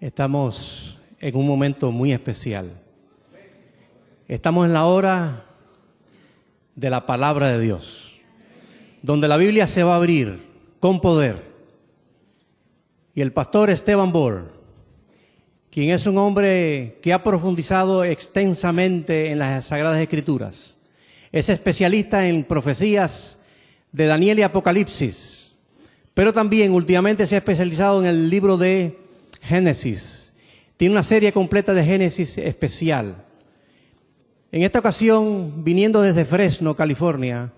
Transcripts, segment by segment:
Estamos en un momento muy especial. Estamos en la hora de la palabra de Dios, donde la Biblia se va a abrir con poder. Y el pastor Esteban Bor, quien es un hombre que ha profundizado extensamente en las Sagradas Escrituras, es especialista en profecías de Daniel y Apocalipsis, pero también últimamente se ha especializado en el libro de Génesis. Tiene una serie completa de Génesis especial. En esta ocasión, viniendo desde Fresno, California,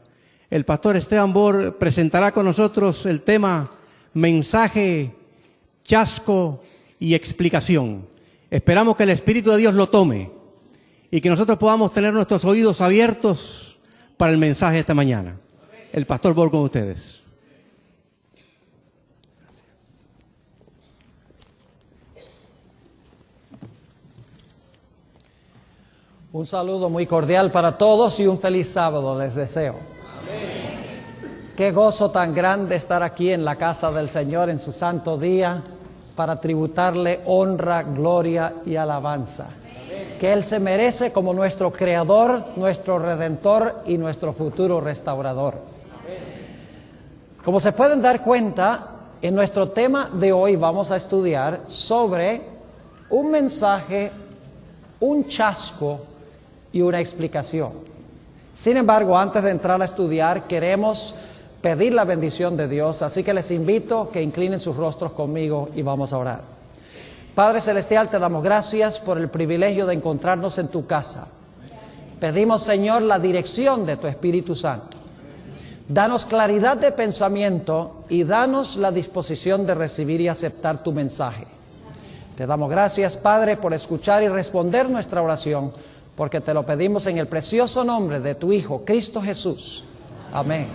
el pastor Esteban Bor presentará con nosotros el tema mensaje, chasco y explicación. Esperamos que el Espíritu de Dios lo tome y que nosotros podamos tener nuestros oídos abiertos para el mensaje de esta mañana. El pastor Bor con ustedes. Un saludo muy cordial para todos y un feliz sábado les deseo. Amén. Qué gozo tan grande estar aquí en la casa del Señor en su santo día para tributarle honra, gloria y alabanza. Amén. Que Él se merece como nuestro Creador, nuestro Redentor y nuestro futuro restaurador. Amén. Como se pueden dar cuenta, en nuestro tema de hoy vamos a estudiar sobre un mensaje, un chasco y una explicación. Sin embargo, antes de entrar a estudiar, queremos pedir la bendición de Dios, así que les invito que inclinen sus rostros conmigo y vamos a orar. Padre Celestial, te damos gracias por el privilegio de encontrarnos en tu casa. Pedimos, Señor, la dirección de tu Espíritu Santo. Danos claridad de pensamiento y danos la disposición de recibir y aceptar tu mensaje. Te damos gracias, Padre, por escuchar y responder nuestra oración, porque te lo pedimos en el precioso nombre de tu Hijo, Cristo Jesús. Amén.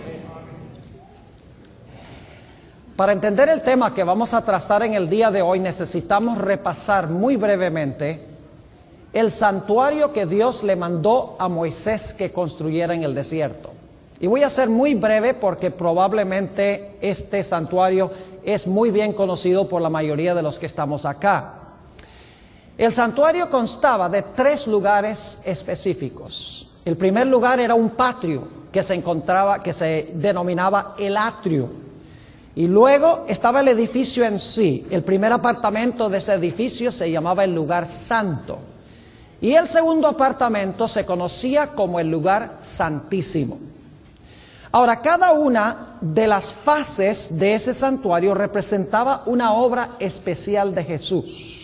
Para entender el tema que vamos a trazar en el día de hoy, necesitamos repasar muy brevemente el santuario que Dios le mandó a Moisés que construyera en el desierto. Y voy a ser muy breve porque probablemente este santuario es muy bien conocido por la mayoría de los que estamos acá. El santuario constaba de 3 lugares específicos. El primer lugar era un patio que se denominaba el atrio. Y luego estaba el edificio en sí. El primer apartamento de ese edificio se llamaba el lugar santo. Y el segundo apartamento se conocía como el lugar santísimo. Ahora, cada una de las fases de ese santuario representaba una obra especial de Jesús.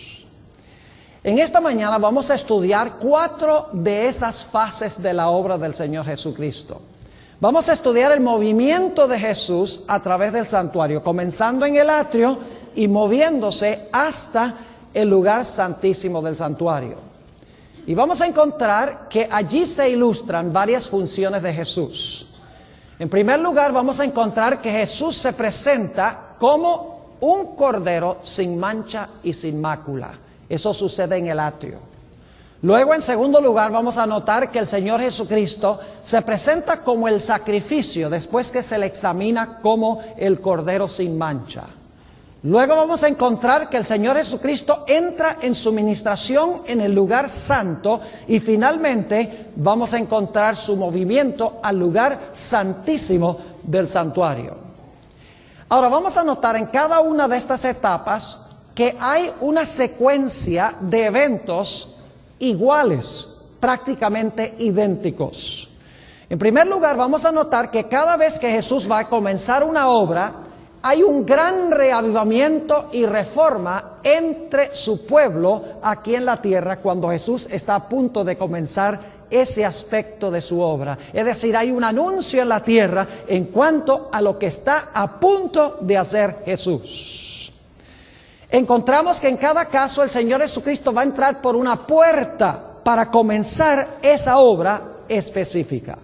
En esta mañana vamos a estudiar 4 de esas fases de la obra del Señor Jesucristo. Vamos a estudiar el movimiento de Jesús a través del santuario, comenzando en el atrio y moviéndose hasta el lugar santísimo del santuario. Y vamos a encontrar que allí se ilustran varias funciones de Jesús. En primer lugar, vamos a encontrar que Jesús se presenta como un cordero sin mancha y sin mácula. Eso sucede en el atrio. Luego, en segundo lugar, vamos a notar que el Señor Jesucristo se presenta como el sacrificio después que se le examina como el cordero sin mancha. Luego vamos a encontrar que el Señor Jesucristo entra en su ministración en el lugar santo y finalmente vamos a encontrar su movimiento al lugar santísimo del santuario. Ahora vamos a notar en cada una de estas etapas que hay una secuencia de eventos iguales, prácticamente idénticos. En primer lugar, vamos a notar que cada vez que Jesús va a comenzar una obra, hay un gran reavivamiento y reforma entre su pueblo aquí en la tierra cuando Jesús está a punto de comenzar ese aspecto de su obra. Es decir, hay un anuncio en la tierra en cuanto a lo que está a punto de hacer Jesús. Encontramos que en cada caso el Señor Jesucristo va a entrar por una puerta para comenzar esa obra específica.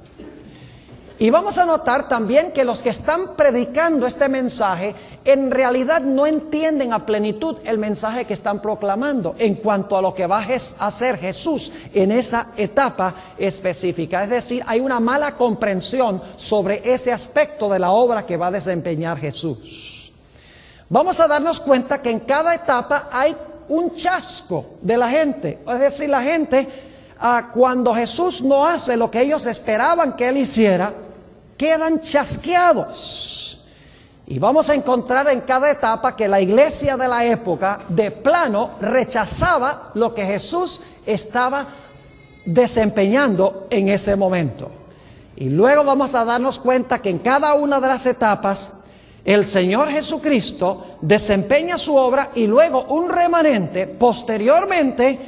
Y vamos a notar también que los que están predicando este mensaje en realidad no entienden a plenitud el mensaje que están proclamando en cuanto a lo que va a hacer Jesús en esa etapa específica. Es decir, hay una mala comprensión sobre ese aspecto de la obra que va a desempeñar Jesús. Vamos a darnos cuenta que en cada etapa hay un chasco de la gente. Es decir, la gente, cuando Jesús no hace lo que ellos esperaban que Él hiciera, quedan chasqueados. Y vamos a encontrar en cada etapa que la iglesia de la época de plano rechazaba lo que Jesús estaba desempeñando en ese momento. Y luego vamos a darnos cuenta que en cada una de las etapas el Señor Jesucristo desempeña su obra y luego un remanente posteriormente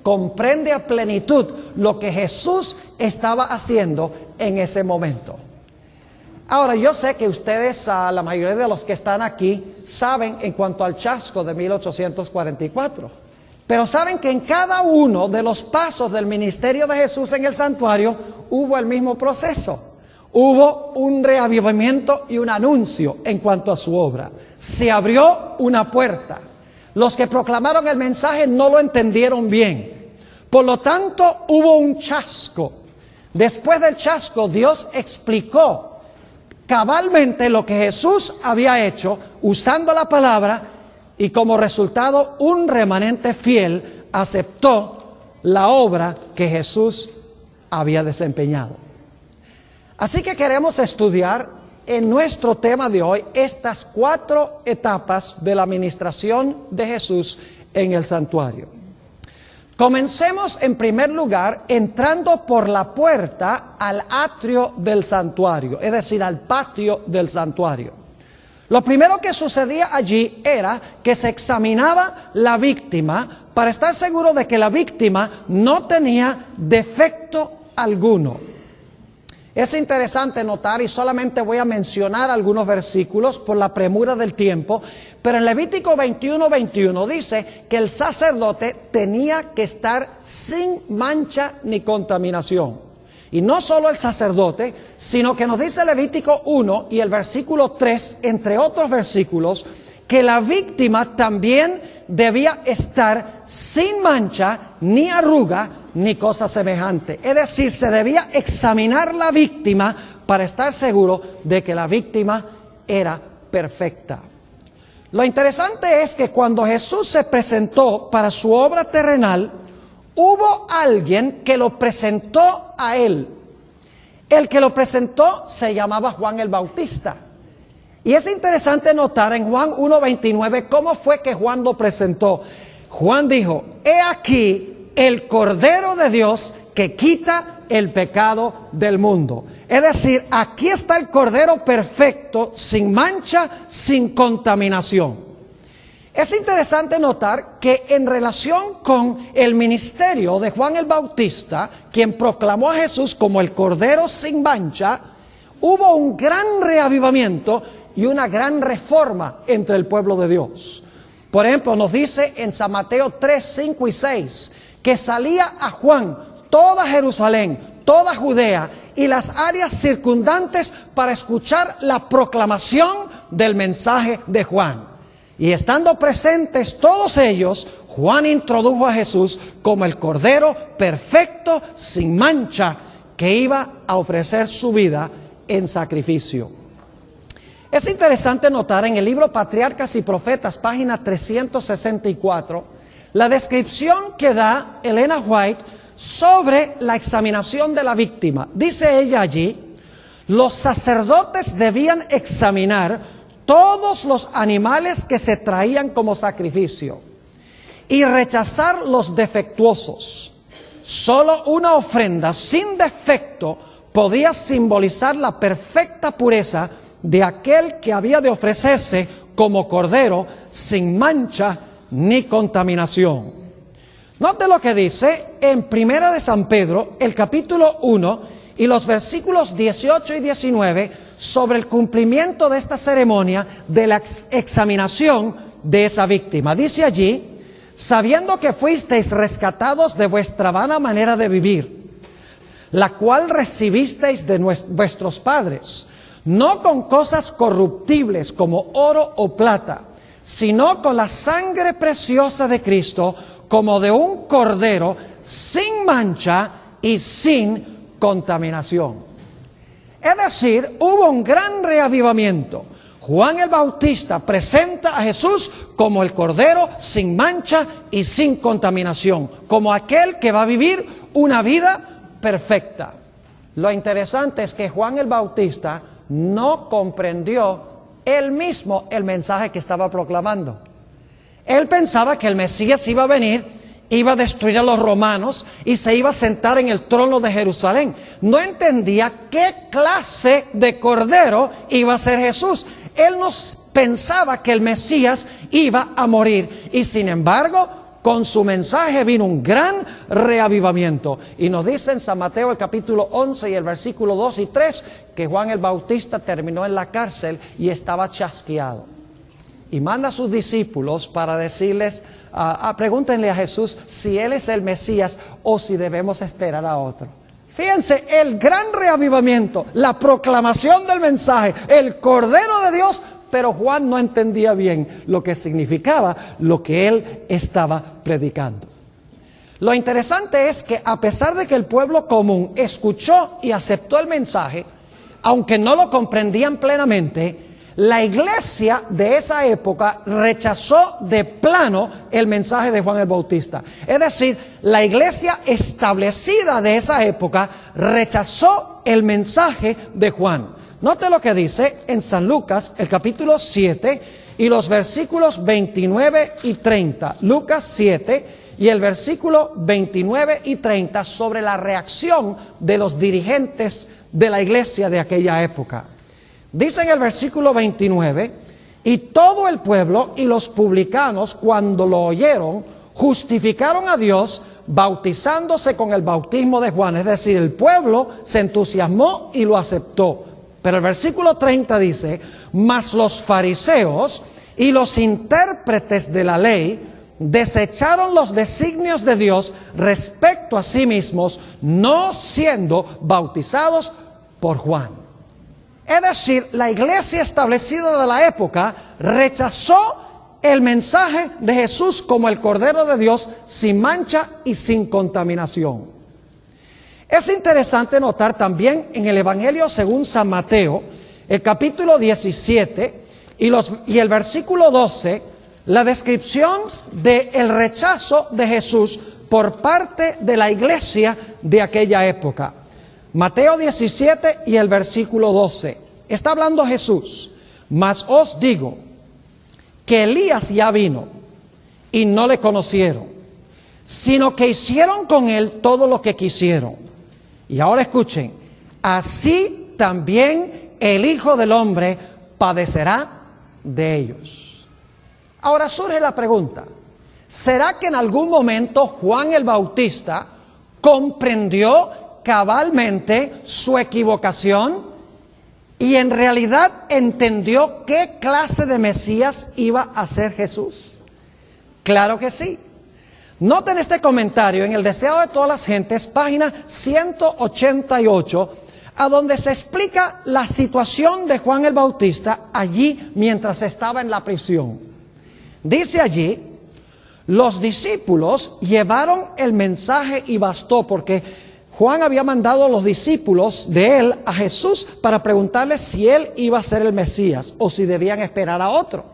comprende a plenitud lo que Jesús estaba haciendo en ese momento. Ahora, yo sé que ustedes, la mayoría de los que están aquí, saben en cuanto al chasco de 1844. Pero saben que en cada uno de los pasos del ministerio de Jesús en el santuario hubo el mismo proceso. Hubo un reavivamiento y un anuncio en cuanto a su obra. Se abrió una puerta. Los que proclamaron el mensaje no lo entendieron bien. Por lo tanto, hubo un chasco. Después del chasco, Dios explicó cabalmente lo que Jesús había hecho usando la palabra, y como resultado un remanente fiel aceptó la obra que Jesús había desempeñado. Así que queremos estudiar en nuestro tema de hoy estas 4 etapas de la administración de Jesús en el santuario. Comencemos en primer lugar entrando por la puerta al atrio del santuario, es decir, al patio del santuario. Lo primero que sucedía allí era que se examinaba la víctima para estar seguro de que la víctima no tenía defecto alguno. Es interesante notar, y solamente voy a mencionar algunos versículos por la premura del tiempo, pero en Levítico 21:21 dice que el sacerdote tenía que estar sin mancha ni contaminación. Y no solo el sacerdote, sino que nos dice Levítico 1 y el versículo 3, entre otros versículos, que la víctima también debía estar sin mancha, ni arruga, ni cosa semejante. Es decir, se debía examinar la víctima para estar seguro de que la víctima era perfecta. Lo interesante es que cuando Jesús se presentó para su obra terrenal, hubo alguien que lo presentó a Él. El que lo presentó se llamaba Juan el Bautista. Y es interesante notar en Juan 1:29 cómo fue que Juan lo presentó. Juan dijo: he aquí el Cordero de Dios que quita el pecado del mundo. Es decir, aquí está el Cordero perfecto, sin mancha, sin contaminación. Es interesante notar que en relación con el ministerio de Juan el Bautista, quien proclamó a Jesús como el Cordero sin mancha, hubo un gran reavivamiento y una gran reforma entre el pueblo de Dios. Por ejemplo, nos dice en San Mateo 3, 5 y 6, que salía a Juan toda Jerusalén, toda Judea y las áreas circundantes para escuchar la proclamación del mensaje de Juan. Y estando presentes todos ellos, Juan introdujo a Jesús como el Cordero perfecto, sin mancha, que iba a ofrecer su vida en sacrificio. Es interesante notar en el libro Patriarcas y Profetas, página 364, la descripción que da Elena White sobre la examinación de la víctima. Dice ella allí: los sacerdotes debían examinar todos los animales que se traían como sacrificio y rechazar los defectuosos. Solo una ofrenda sin defecto podía simbolizar la perfecta pureza de aquel que había de ofrecerse como cordero sin mancha ni contaminación. Note lo que dice en Primera de San Pedro, el capítulo 1 y los versículos 18 y 19 sobre el cumplimiento de esta ceremonia de la examinación de esa víctima. Dice allí: sabiendo que fuisteis rescatados de vuestra vana manera de vivir, la cual recibisteis de vuestros padres, no con cosas corruptibles como oro o plata, sino con la sangre preciosa de Cristo, como de un cordero sin mancha y sin contaminación. Es decir, hubo un gran reavivamiento. Juan el Bautista presenta a Jesús como el Cordero sin mancha y sin contaminación, como aquel que va a vivir una vida perfecta. Lo interesante es que Juan el Bautista no comprendió él mismo el mensaje que estaba proclamando. Él pensaba que el Mesías iba a venir, iba a destruir a los romanos y se iba a sentar en el trono de Jerusalén. No entendía qué clase de cordero iba a ser Jesús. Él no pensaba que el Mesías iba a morir. Y sin embargo, con su mensaje vino un gran reavivamiento. Y nos dice en San Mateo el capítulo 11 y el versículo 2 y 3 que Juan el Bautista terminó en la cárcel y estaba chasqueado. Y manda a sus discípulos para decirles, pregúntenle a Jesús si Él es el Mesías o si debemos esperar a otro. Fíjense, el gran reavivamiento, la proclamación del mensaje, el Cordero de Dios. Pero Juan no entendía bien lo que significaba lo que él estaba predicando. Lo interesante es que a pesar de que el pueblo común escuchó y aceptó el mensaje, aunque no lo comprendían plenamente, la iglesia de esa época rechazó de plano el mensaje de Juan el Bautista. Es decir, la iglesia establecida de esa época rechazó el mensaje de Juan. Note lo que dice en San Lucas, el capítulo 7 y los versículos 29 y 30. Lucas 7 y el versículo 29 y 30 sobre la reacción de los dirigentes de la iglesia de aquella época. Dice en el versículo 29, y todo el pueblo y los publicanos cuando lo oyeron, justificaron a Dios bautizándose con el bautismo de Juan. Es decir, el pueblo se entusiasmó y lo aceptó. Pero el versículo 30 dice, mas los fariseos y los intérpretes de la ley desecharon los designios de Dios respecto a sí mismos, no siendo bautizados por Juan. Es decir, la iglesia establecida de la época rechazó el mensaje de Jesús como el Cordero de Dios sin mancha y sin contaminación. Es interesante notar también en el Evangelio según San Mateo, el capítulo 17 y el versículo 12, la descripción del rechazo de Jesús por parte de la iglesia de aquella época. Mateo 17 y el versículo 12. Está hablando Jesús. Mas os digo que Elías ya vino y no le conocieron, sino que hicieron con él todo lo que quisieron. Y ahora escuchen, así también el Hijo del Hombre padecerá de ellos. Ahora surge la pregunta, ¿será que en algún momento Juan el Bautista comprendió cabalmente su equivocación y en realidad entendió qué clase de Mesías iba a ser Jesús? Claro que sí. Noten este comentario en El Deseo de Todas las Gentes, página 188, a donde se explica la situación de Juan el Bautista allí mientras estaba en la prisión. Dice allí, los discípulos llevaron el mensaje y bastó, porque Juan había mandado a los discípulos de él a Jesús para preguntarle si él iba a ser el Mesías o si debían esperar a otro.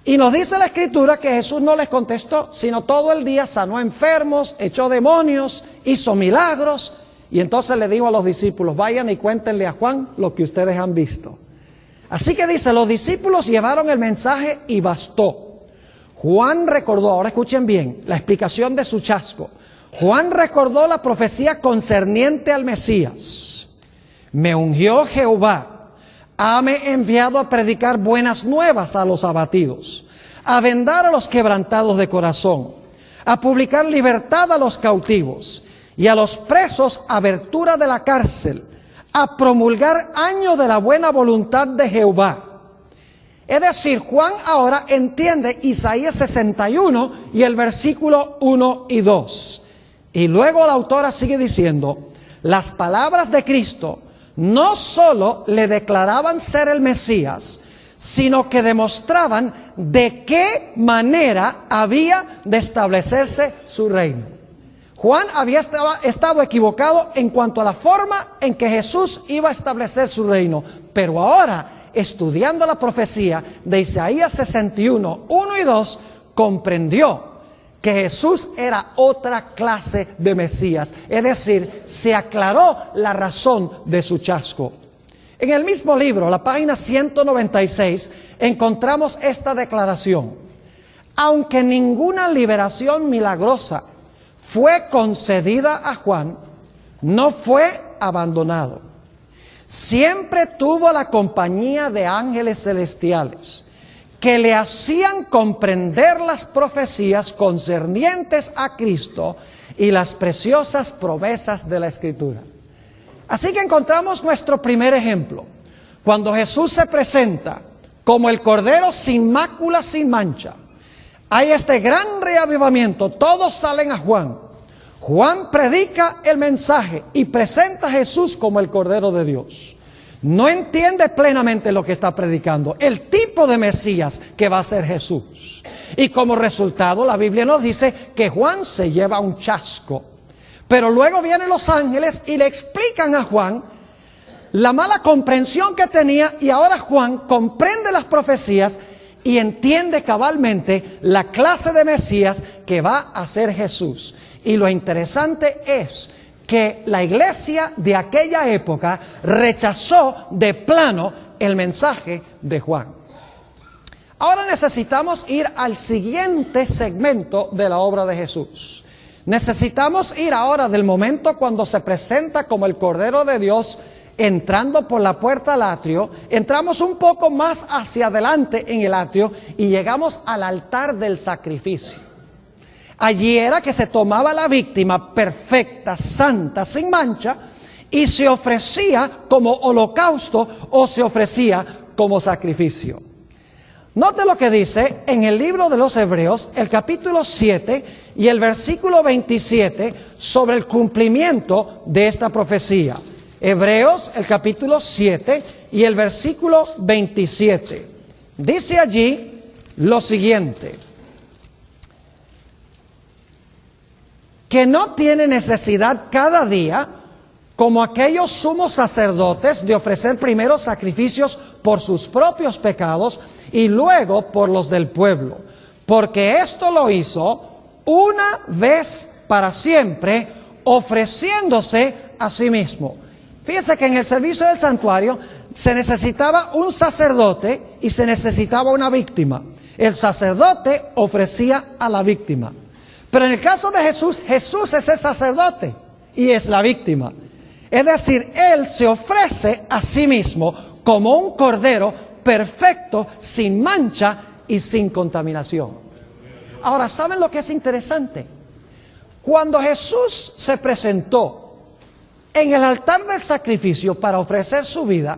Y nos dice la Escritura que Jesús no les contestó, sino todo el día sanó enfermos, echó demonios, hizo milagros. Y entonces le dijo a los discípulos, vayan y cuéntenle a Juan lo que ustedes han visto. Así que dice, los discípulos llevaron el mensaje y bastó. Juan recordó, ahora escuchen bien, la explicación de su chasco. Juan recordó la profecía concerniente al Mesías. Me ungió Jehová. Hame enviado a predicar buenas nuevas a los abatidos, a vendar a los quebrantados de corazón, a publicar libertad a los cautivos y a los presos abertura de la cárcel, a promulgar año de la buena voluntad de Jehová. Es decir, Juan ahora entiende Isaías 61 y el versículo 1 y 2. Y luego la autora sigue diciendo, las palabras de Cristo no solo le declaraban ser el Mesías, sino que demostraban de qué manera había de establecerse su reino. Juan había estado equivocado en cuanto a la forma en que Jesús iba a establecer su reino, pero ahora estudiando la profecía de Isaías 61, 1 y 2, comprendió que Jesús era otra clase de Mesías. Es decir, se aclaró la razón de su chasco. En el mismo libro, la página 196, encontramos esta declaración: aunque ninguna liberación milagrosa fue concedida a Juan, no fue abandonado. Siempre tuvo la compañía de ángeles celestiales que le hacían comprender las profecías concernientes a Cristo y las preciosas promesas de la Escritura. Así que encontramos nuestro primer ejemplo. Cuando Jesús se presenta como el Cordero sin mácula, sin mancha, hay este gran reavivamiento. Todos salen a Juan. Juan predica el mensaje y presenta a Jesús como el Cordero de Dios. No entiende plenamente lo que está predicando, el tipo de Mesías que va a ser Jesús. Y como resultado, la Biblia nos dice que Juan se lleva un chasco. Pero luego vienen los ángeles y le explican a Juan la mala comprensión que tenía, y ahora Juan comprende las profecías y entiende cabalmente la clase de Mesías que va a ser Jesús. Y lo interesante es que la iglesia de aquella época rechazó de plano el mensaje de Juan. Ahora necesitamos ir al siguiente segmento de la obra de Jesús. Necesitamos ir ahora del momento cuando se presenta como el Cordero de Dios entrando por la puerta al atrio. Entramos un poco más hacia adelante en el atrio y llegamos al altar del sacrificio. Allí era que se tomaba la víctima perfecta, santa, sin mancha, y se ofrecía como holocausto o se ofrecía como sacrificio. Note lo que dice en el libro de los Hebreos, el capítulo 7 y el versículo 27, sobre el cumplimiento de esta profecía. Hebreos, el capítulo 7 y el versículo 27. Dice allí lo siguiente: que no tiene necesidad cada día, como aquellos sumos sacerdotes, de ofrecer primero sacrificios por sus propios pecados y luego por los del pueblo, porque esto lo hizo una vez para siempre, ofreciéndose a sí mismo. Fíjese que en el servicio del santuario se necesitaba un sacerdote y se necesitaba una víctima. El sacerdote ofrecía a la víctima. Pero en el caso de Jesús, Jesús es el sacerdote y es la víctima. Es decir, Él se ofrece a sí mismo como un cordero perfecto, sin mancha y sin contaminación. Ahora, ¿saben lo que es interesante? Cuando Jesús se presentó en el altar del sacrificio para ofrecer su vida,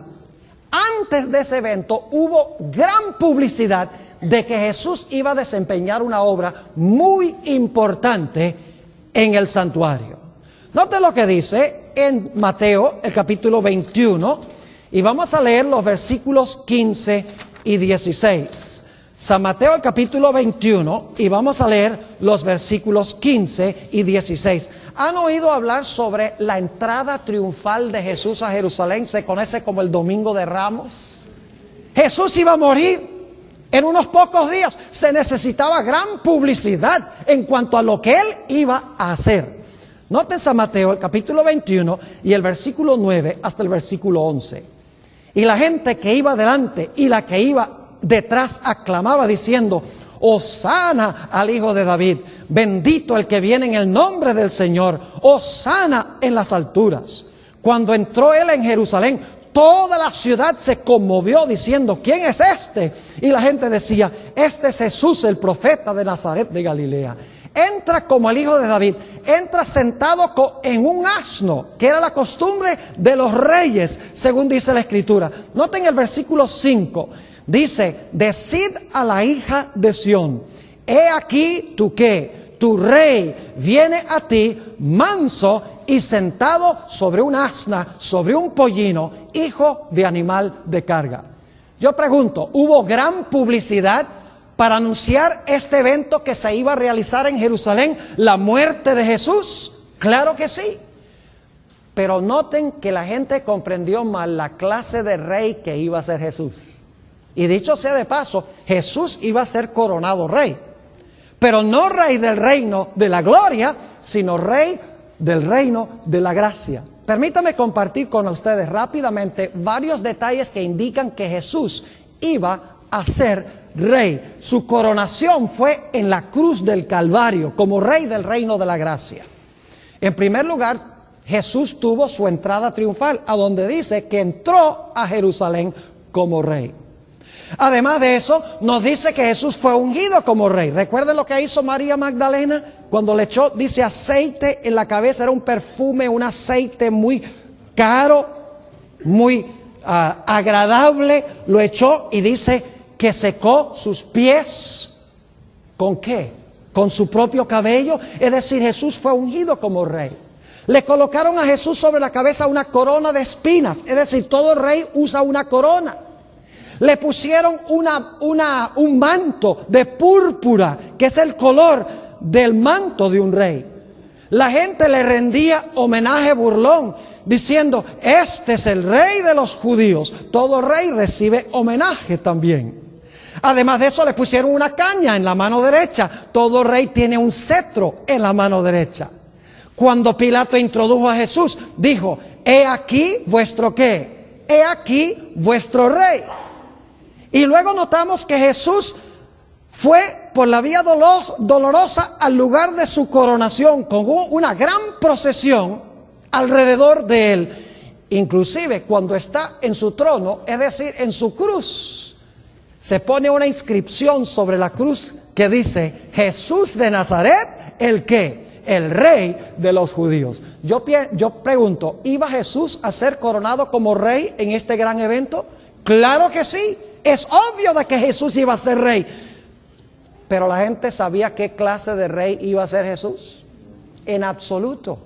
antes de ese evento hubo gran publicidad de que Jesús iba a desempeñar una obra muy importante en el santuario. Note lo que dice en Mateo, el capítulo 21, y vamos a leer los versículos 15 y 16. San Mateo, el capítulo 21, y vamos a leer los versículos 15 y 16. ¿Han oído hablar sobre la entrada triunfal de Jesús a Jerusalén? Se conoce como el Domingo de Ramos. Jesús iba a morir en unos pocos días. Se necesitaba gran publicidad en cuanto a lo que Él iba a hacer. Noten San Mateo, el capítulo 21 y el versículo 9 hasta el versículo 11. Y la gente que iba delante y la que iba detrás aclamaba diciendo: Hosana al Hijo de David, bendito el que viene en el nombre del Señor, Hosana en las alturas. Cuando entró Él en Jerusalén, toda la ciudad se conmovió diciendo: ¿quién es este? Y la gente decía: este es Jesús, el profeta de Nazaret de Galilea. Entra como el Hijo de David, entra sentado en un asno, que era la costumbre de los reyes, según dice la Escritura. Noten el versículo 5. Dice: decid a la hija de Sión, he aquí tu qué, tu rey viene a ti manso y sentado sobre un asna, sobre un pollino, hijo de animal de carga. Yo pregunto, ¿hubo gran publicidad para anunciar este evento que se iba a realizar en Jerusalén, la muerte de Jesús? Claro que sí. Pero noten que la gente comprendió mal la clase de rey que iba a ser Jesús. Y dicho sea de paso, Jesús iba a ser coronado rey. Pero no rey del reino de la gloria, sino rey del reino de la gracia. Permítame compartir con ustedes rápidamente varios detalles que indican que Jesús iba a ser rey. Su coronación fue en la cruz del Calvario como rey del reino de la gracia. En primer lugar, Jesús tuvo su entrada triunfal, a donde dice que entró a Jerusalén como rey. Además de eso, nos dice que Jesús fue ungido como rey. Recuerden lo que hizo María Magdalena cuando le echó, dice, aceite en la cabeza. Era un perfume, un aceite muy caro, muy agradable. Lo echó y dice que secó sus pies. ¿Con qué? Con su propio cabello. Es decir, Jesús fue ungido como rey. Le colocaron a Jesús sobre la cabeza una corona de espinas. Es decir, todo rey usa una corona. Le pusieron un manto de púrpura, que es el color del manto de un rey. La gente le rendía homenaje burlón, diciendo, este es el rey de los judíos. Todo rey recibe homenaje también. Además de eso, le pusieron una caña en la mano derecha. Todo rey tiene un cetro en la mano derecha. Cuando Pilato introdujo a Jesús, dijo, he aquí vuestro ¿qué? He aquí vuestro rey. Y luego notamos que Jesús fue por la vía dolorosa al lugar de su coronación, con una gran procesión alrededor de él. Inclusive cuando está en su trono, es decir, en su cruz, se pone una inscripción sobre la cruz que dice, Jesús de Nazaret, ¿el qué? El rey de los judíos. Yo pregunto, ¿iba Jesús a ser coronado como rey en este gran evento? Claro que sí. Es obvio de que Jesús iba a ser rey. Pero la gente sabía qué clase de rey iba a ser Jesús. En absoluto.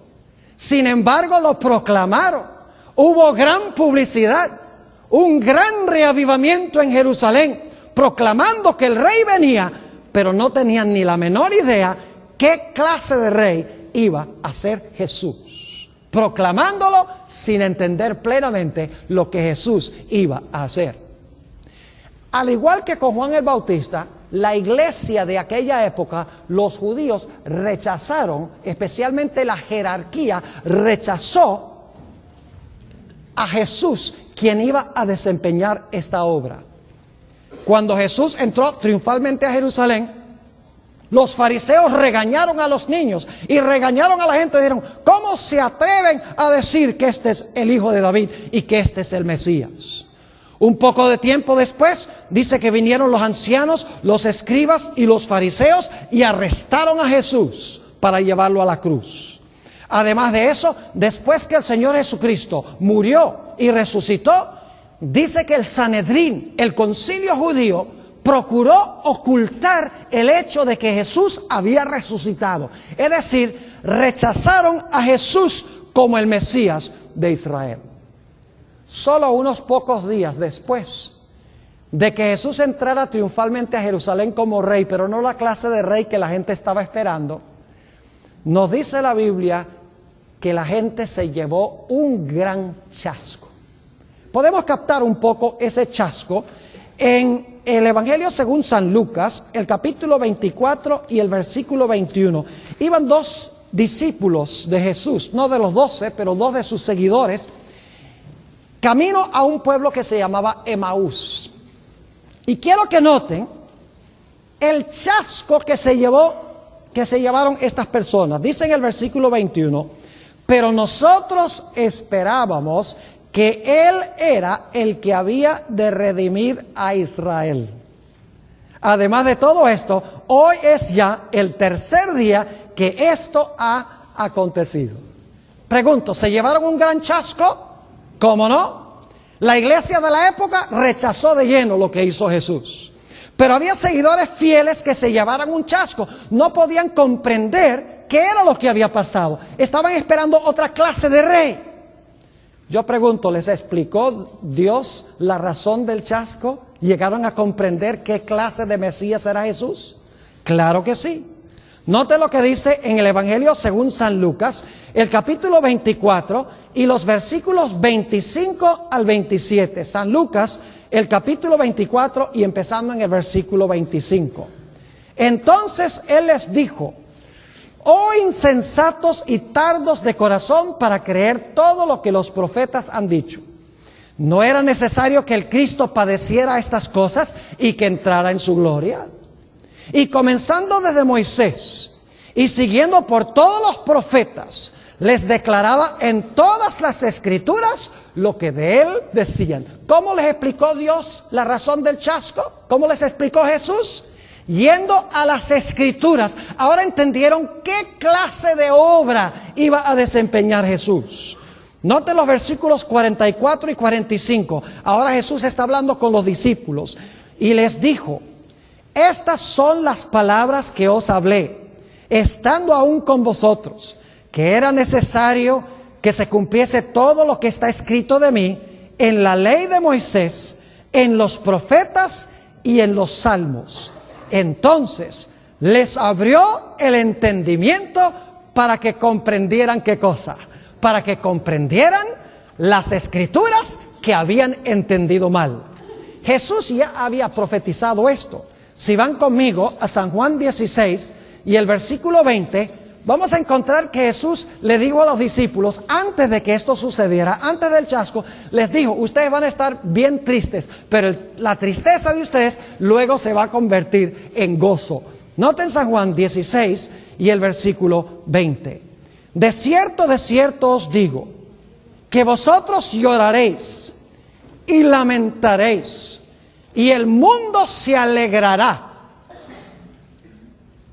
Sin embargo, lo proclamaron. Hubo gran publicidad, un gran reavivamiento en Jerusalén, proclamando que el rey venía, pero no tenían ni la menor idea qué clase de rey iba a ser Jesús. Proclamándolo sin entender plenamente lo que Jesús iba a hacer. Al igual que con Juan el Bautista, la iglesia de aquella época, los judíos rechazaron, especialmente la jerarquía, rechazó a Jesús, quien iba a desempeñar esta obra. Cuando Jesús entró triunfalmente a Jerusalén, los fariseos regañaron a los niños y regañaron a la gente. Dijeron, ¿cómo se atreven a decir que este es el hijo de David y que este es el Mesías? Un poco de tiempo después, dice que vinieron los ancianos, los escribas y los fariseos y arrestaron a Jesús para llevarlo a la cruz. Además de eso, después que el Señor Jesucristo murió y resucitó, dice que el Sanedrín, el concilio judío, procuró ocultar el hecho de que Jesús había resucitado. Es decir, rechazaron a Jesús como el Mesías de Israel. Solo unos pocos días después de que Jesús entrara triunfalmente a Jerusalén como rey, pero no la clase de rey que la gente estaba esperando, nos dice la Biblia que la gente se llevó un gran chasco. Podemos captar un poco ese chasco en el Evangelio según San Lucas, el capítulo 24 y el versículo 21. Iban dos discípulos de Jesús, no de los 12, pero dos de sus seguidores, camino a un pueblo que se llamaba Emaús. Y quiero que noten el chasco que se llevaron estas personas. Dice en el versículo 21, pero nosotros esperábamos que Él era el que había de redimir a Israel. Además de todo esto, hoy es ya el tercer día que esto ha acontecido. Pregunto, ¿se llevaron un gran chasco? ¿Cómo no? La iglesia de la época rechazó de lleno lo que hizo Jesús. Pero había seguidores fieles que se llevaran un chasco. No podían comprender qué era lo que había pasado. Estaban esperando otra clase de rey. Yo pregunto, ¿les explicó Dios la razón del chasco? ¿Llegaron a comprender qué clase de Mesías era Jesús? Claro que sí. Note lo que dice en el Evangelio según San Lucas, el capítulo 24 y los versículos 25 al 27. San Lucas, el capítulo 24 y empezando en el versículo 25. Entonces Él les dijo: oh insensatos y tardos de corazón para creer todo lo que los profetas han dicho. ¿No era necesario que el Cristo padeciera estas cosas y que entrara en su gloria? Y comenzando desde Moisés y siguiendo por todos los profetas, les declaraba en todas las escrituras lo que de él decían. ¿Cómo les explicó Dios la razón del chasco? ¿Cómo les explicó Jesús? Yendo a las escrituras. Ahora entendieron qué clase de obra iba a desempeñar Jesús. Noten los versículos 44 y 45. Ahora Jesús está hablando con los discípulos y les dijo: estas son las palabras que os hablé, estando aún con vosotros, que era necesario que se cumpliese todo lo que está escrito de mí en la ley de Moisés, en los profetas y en los salmos. Entonces les abrió el entendimiento para que comprendieran ¿qué cosa? Para que comprendieran las escrituras que habían entendido mal. Jesús ya había profetizado esto. Si van conmigo a San Juan 16 y el versículo 20, vamos a encontrar que Jesús le dijo a los discípulos, antes de que esto sucediera, antes del chasco, les dijo: ustedes van a estar bien tristes, pero la tristeza de ustedes luego se va a convertir en gozo. Noten San Juan 16 y el versículo 20. De cierto os digo, que vosotros lloraréis y lamentaréis, y el mundo se alegrará.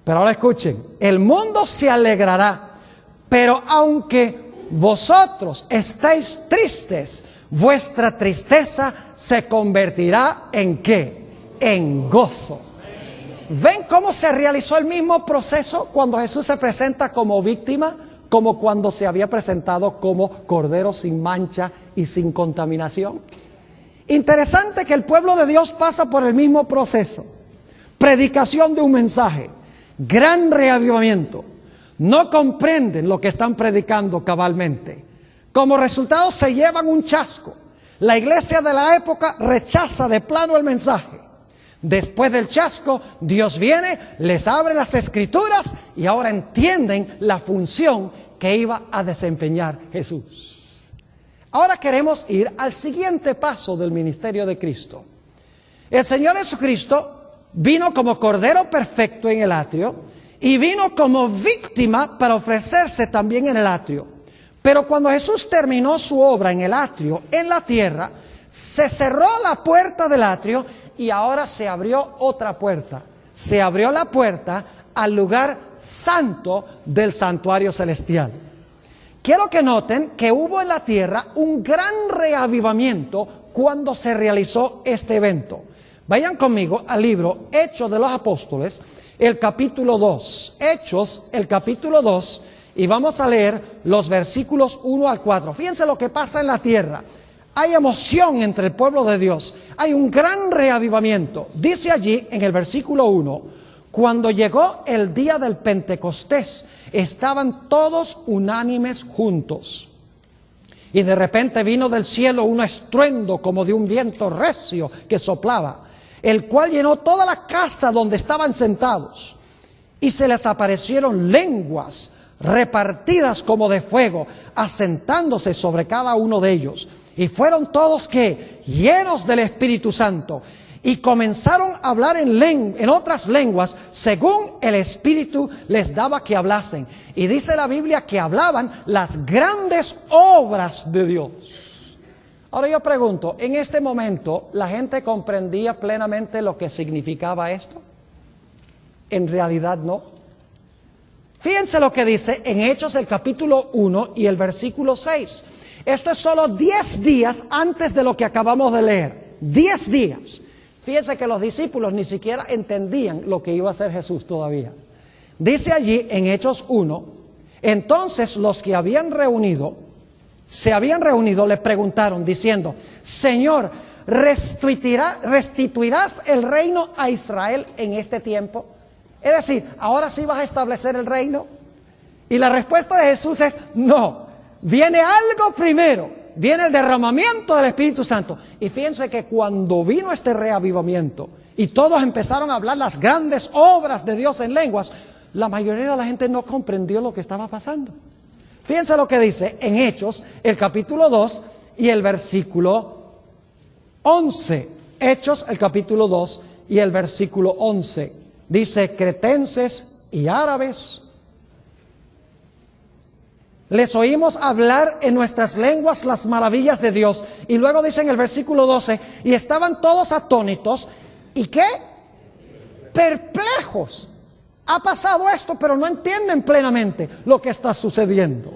Pero ahora escuchen, el mundo se alegrará, pero aunque vosotros estáis tristes, vuestra tristeza se convertirá ¿en qué? En gozo. ¿Ven cómo se realizó el mismo proceso cuando Jesús se presenta como víctima, como cuando se había presentado como cordero sin mancha y sin contaminación? Interesante que el pueblo de Dios pasa por el mismo proceso. Predicación de un mensaje, gran reavivamiento. No comprenden lo que están predicando cabalmente. Como resultado se llevan un chasco. La iglesia de la época rechaza de plano el mensaje. Después del chasco, Dios viene, les abre las escrituras y ahora entienden la función que iba a desempeñar Jesús. Ahora queremos ir al siguiente paso del ministerio de Cristo. El Señor Jesucristo vino como cordero perfecto en el atrio y vino como víctima para ofrecerse también en el atrio. Pero cuando Jesús terminó su obra en el atrio, en la tierra, se cerró la puerta del atrio y ahora se abrió otra puerta. Se abrió la puerta al lugar santo del santuario celestial. Quiero que noten que hubo en la tierra un gran reavivamiento cuando se realizó este evento. Vayan conmigo al libro Hechos de los Apóstoles, el capítulo 2. Hechos, el capítulo 2, y vamos a leer los versículos 1 al 4. Fíjense lo que pasa en la tierra. Hay emoción entre el pueblo de Dios. Hay un gran reavivamiento. Dice allí en el versículo 1: cuando llegó el día del Pentecostés, estaban todos unánimes juntos. Y de repente vino del cielo un estruendo como de un viento recio que soplaba, el cual llenó toda la casa donde estaban sentados. Y se les aparecieron lenguas repartidas como de fuego, asentándose sobre cada uno de ellos. Y fueron todos ¿qué? Llenos del Espíritu Santo. Y comenzaron a hablar en otras lenguas, según el Espíritu les daba que hablasen. Y dice la Biblia que hablaban las grandes obras de Dios. Ahora yo pregunto, ¿en este momento la gente comprendía plenamente lo que significaba esto? En realidad no. Fíjense lo que dice en Hechos el capítulo 1 y el versículo 6. Esto es solo 10 días antes de lo que acabamos de leer. 10 días. Fíjense que los discípulos ni siquiera entendían lo que iba a hacer Jesús todavía. Dice allí en Hechos 1, entonces los que se habían reunido le preguntaron diciendo: Señor, ¿restituirás el reino a Israel en este tiempo? Es decir, ¿ahora sí vas a establecer el reino? Y la respuesta de Jesús es no. Viene algo primero. Viene el derramamiento del Espíritu Santo. Y fíjense que cuando vino este reavivamiento y todos empezaron a hablar las grandes obras de Dios en lenguas, la mayoría de la gente no comprendió lo que estaba pasando. Fíjense lo que dice en Hechos, el capítulo 2 y el versículo 11. Hechos, el capítulo 2 y el versículo 11. Dice: cretenses y árabes, les oímos hablar en nuestras lenguas las maravillas de Dios. Y luego dice en el versículo 12: y estaban todos atónitos. ¿Y qué? Perplejos. Ha pasado esto, pero no entienden plenamente lo que está sucediendo.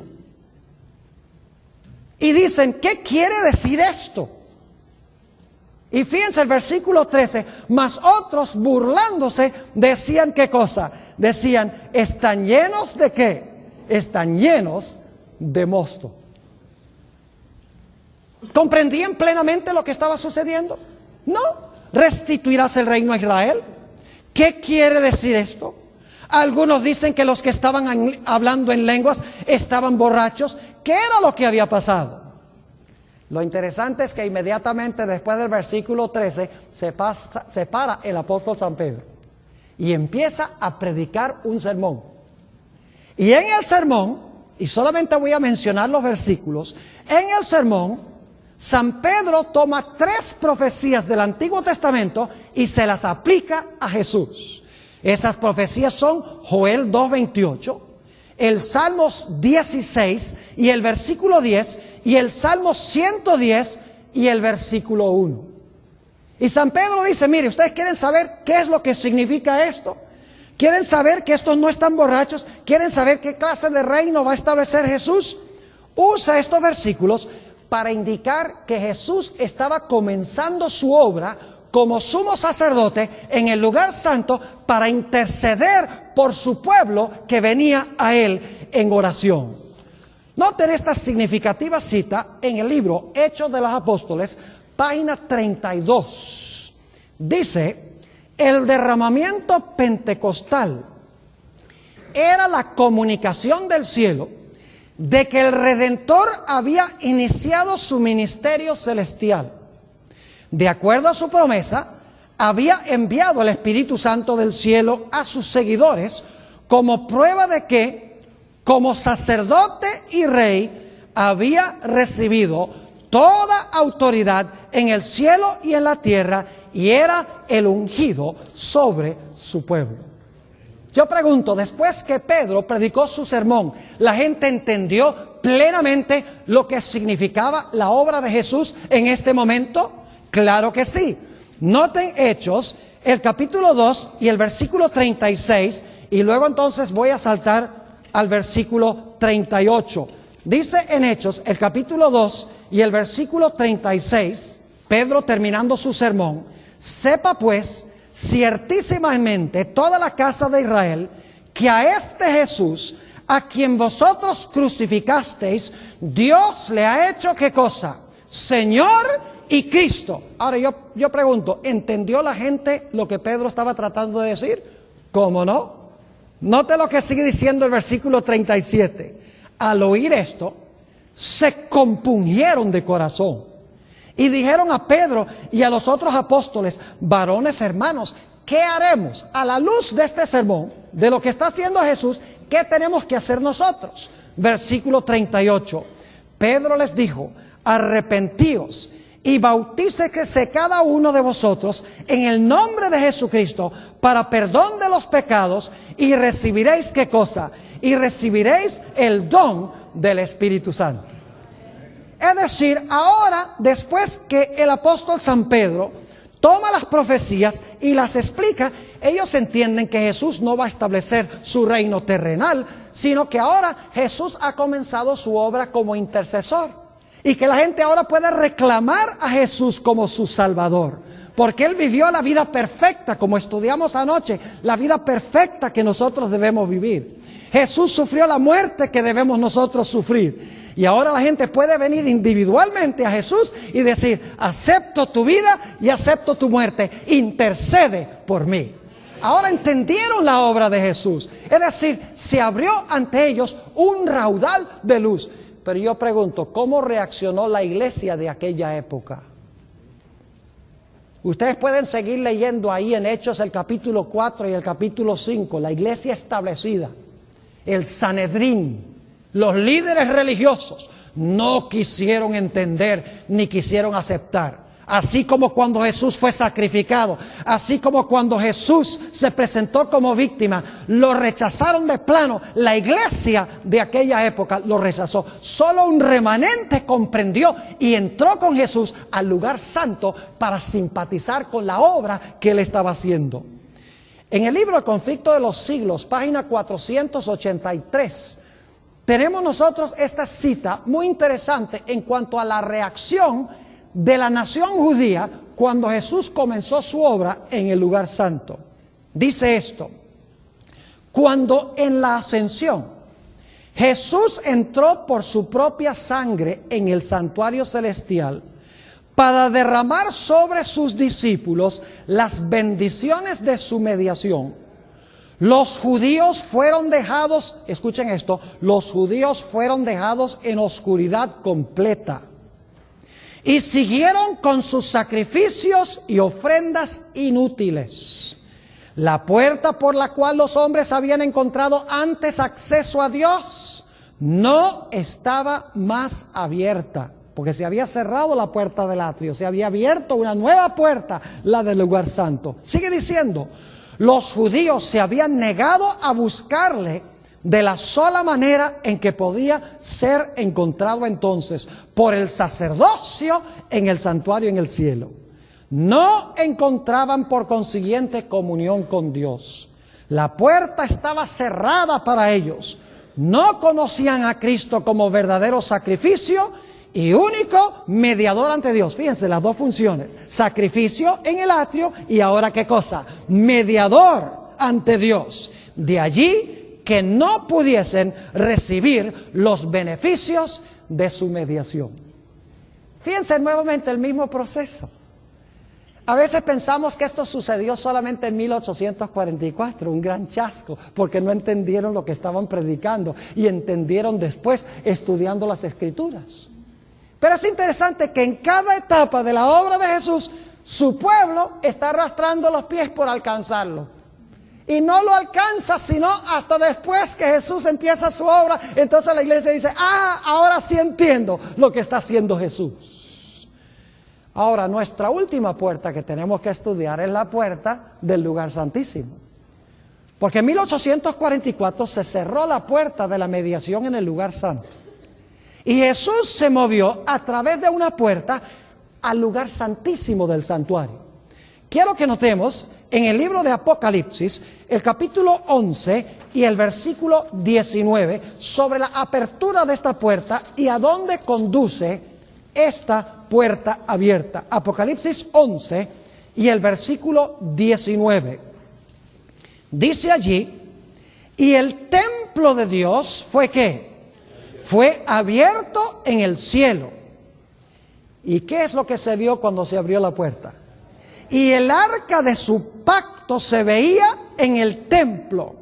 Y dicen: ¿qué quiere decir esto? Y fíjense el versículo 13: mas otros, burlándose, decían, ¿qué cosa? Decían: ¿están llenos de qué? Están llenos de mosto. ¿Comprendían plenamente lo que estaba sucediendo? No. ¿Restituirás el reino a Israel? ¿Qué quiere decir esto? Algunos dicen que los que estaban hablando en lenguas estaban borrachos. ¿Qué era lo que había pasado? Lo interesante es que inmediatamente después del versículo 13 se para el apóstol San Pedro y empieza a predicar un sermón. Y en el sermón, y solamente voy a mencionar los versículos, en el sermón San Pedro toma 3 profecías del Antiguo Testamento y se las aplica a Jesús. Esas profecías son Joel 2:28, el Salmos 16 y el versículo 10, y el Salmo 110 y el versículo 1. Y San Pedro dice: mire, ustedes quieren saber qué es lo que significa esto. ¿Quieren saber que estos no están borrachos? ¿Quieren saber qué clase de reino va a establecer Jesús? Usa estos versículos para indicar que Jesús estaba comenzando su obra como sumo sacerdote en el lugar santo para interceder por su pueblo que venía a él en oración. Noten esta significativa cita en el libro Hechos de los Apóstoles, página 32. Dice: el derramamiento pentecostal era la comunicación del cielo de que el Redentor había iniciado su ministerio celestial. De acuerdo a su promesa, había enviado el Espíritu Santo del cielo a sus seguidores como prueba de que, como sacerdote y rey, había recibido toda autoridad en el cielo y en la tierra, y era el ungido sobre su pueblo. Yo pregunto, después que Pedro predicó su sermón, ¿la gente entendió plenamente lo que significaba la obra de Jesús en este momento? Claro que sí. Noten Hechos, el capítulo 2 y el versículo 36, y luego entonces voy a saltar al versículo 38. Dice en Hechos, el capítulo 2 y el versículo 36, Pedro terminando su sermón: sepa pues ciertísimamente toda la casa de Israel que a este Jesús, a quien vosotros crucificasteis, Dios le ha hecho ¿qué cosa? Señor y Cristo. Ahora yo pregunto, ¿entendió la gente lo que Pedro estaba tratando de decir? ¿Cómo no? Note lo que sigue diciendo el versículo 37. Al oír esto, se compungieron de corazón y dijeron a Pedro y a los otros apóstoles: varones hermanos, ¿qué haremos? A la luz de este sermón, de lo que está haciendo Jesús, ¿qué tenemos que hacer nosotros? Versículo 38. Pedro les dijo: arrepentíos y bautícese cada uno de vosotros en el nombre de Jesucristo para perdón de los pecados, y recibiréis ¿qué cosa? Y recibiréis el don del Espíritu Santo. Es decir, ahora, después que el apóstol San Pedro toma las profecías y las explica, ellos entienden que Jesús no va a establecer su reino terrenal, sino que ahora Jesús ha comenzado su obra como intercesor, y que la gente ahora puede reclamar a Jesús como su Salvador, porque Él vivió la vida perfecta, como estudiamos anoche, la vida perfecta que nosotros debemos vivir. Jesús sufrió la muerte que debemos nosotros sufrir. Y ahora la gente puede venir individualmente a Jesús y decir: acepto tu vida y acepto tu muerte, intercede por mí. Ahora entendieron la obra de Jesús. Es decir, se abrió ante ellos un raudal de luz. Pero yo pregunto, ¿cómo reaccionó la iglesia de aquella época? Ustedes pueden seguir leyendo ahí en Hechos el capítulo 4 y el capítulo 5. La iglesia establecida, el Sanedrín, los líderes religiosos no quisieron entender ni quisieron aceptar. Así como cuando Jesús fue sacrificado, así como cuando Jesús se presentó como víctima, lo rechazaron de plano. La iglesia de aquella época lo rechazó. Solo un remanente comprendió y entró con Jesús al lugar santo para simpatizar con la obra que él estaba haciendo. En el libro El conflicto de los siglos, página 483, tenemos nosotros esta cita muy interesante en cuanto a la reacción de la nación judía cuando Jesús comenzó su obra en el lugar santo. Dice esto: cuando en la ascensión Jesús entró por su propia sangre en el santuario celestial para derramar sobre sus discípulos las bendiciones de su mediación, los judíos fueron dejados, escuchen esto, los judíos fueron dejados en oscuridad completa y siguieron con sus sacrificios y ofrendas inútiles. La puerta por la cual los hombres habían encontrado antes acceso a Dios no estaba más abierta, porque se había cerrado la puerta del atrio, se había abierto una nueva puerta, la del lugar santo. Sigue diciendo, los judíos se habían negado a buscarle de la sola manera en que podía ser encontrado entonces, por el sacerdocio en el santuario en el cielo. No encontraban por consiguiente comunión con Dios. La puerta estaba cerrada para ellos. No conocían a Cristo como verdadero sacrificio y único mediador ante Dios. Fíjense las dos funciones: sacrificio en el atrio y ahora ¿qué cosa? Mediador ante Dios. De allí que no pudiesen recibir los beneficios de su mediación. Fíjense nuevamente el mismo proceso. A veces pensamos que esto sucedió solamente en 1844, un gran chasco, porque no entendieron lo que estaban predicando y entendieron después estudiando las Escrituras. Pero es interesante que en cada etapa de la obra de Jesús, su pueblo está arrastrando los pies por alcanzarlo. Y no lo alcanza sino hasta después que Jesús empieza su obra. Entonces la iglesia dice, ahora sí entiendo lo que está haciendo Jesús. Ahora, nuestra última puerta que tenemos que estudiar es la puerta del lugar santísimo. Porque en 1844 se cerró la puerta de la mediación en el lugar santo. Y Jesús se movió a través de una puerta al lugar santísimo del santuario. Quiero que notemos en el libro de Apocalipsis, el capítulo 11 y el versículo 19, sobre la apertura de esta puerta y a dónde conduce esta puerta abierta. Apocalipsis 11 y el versículo 19. Dice allí, y el templo de Dios fue ¿qué? Fue abierto en el cielo. ¿Y qué es lo que se vio cuando se abrió la puerta? Y el arca de su pacto se veía en el templo.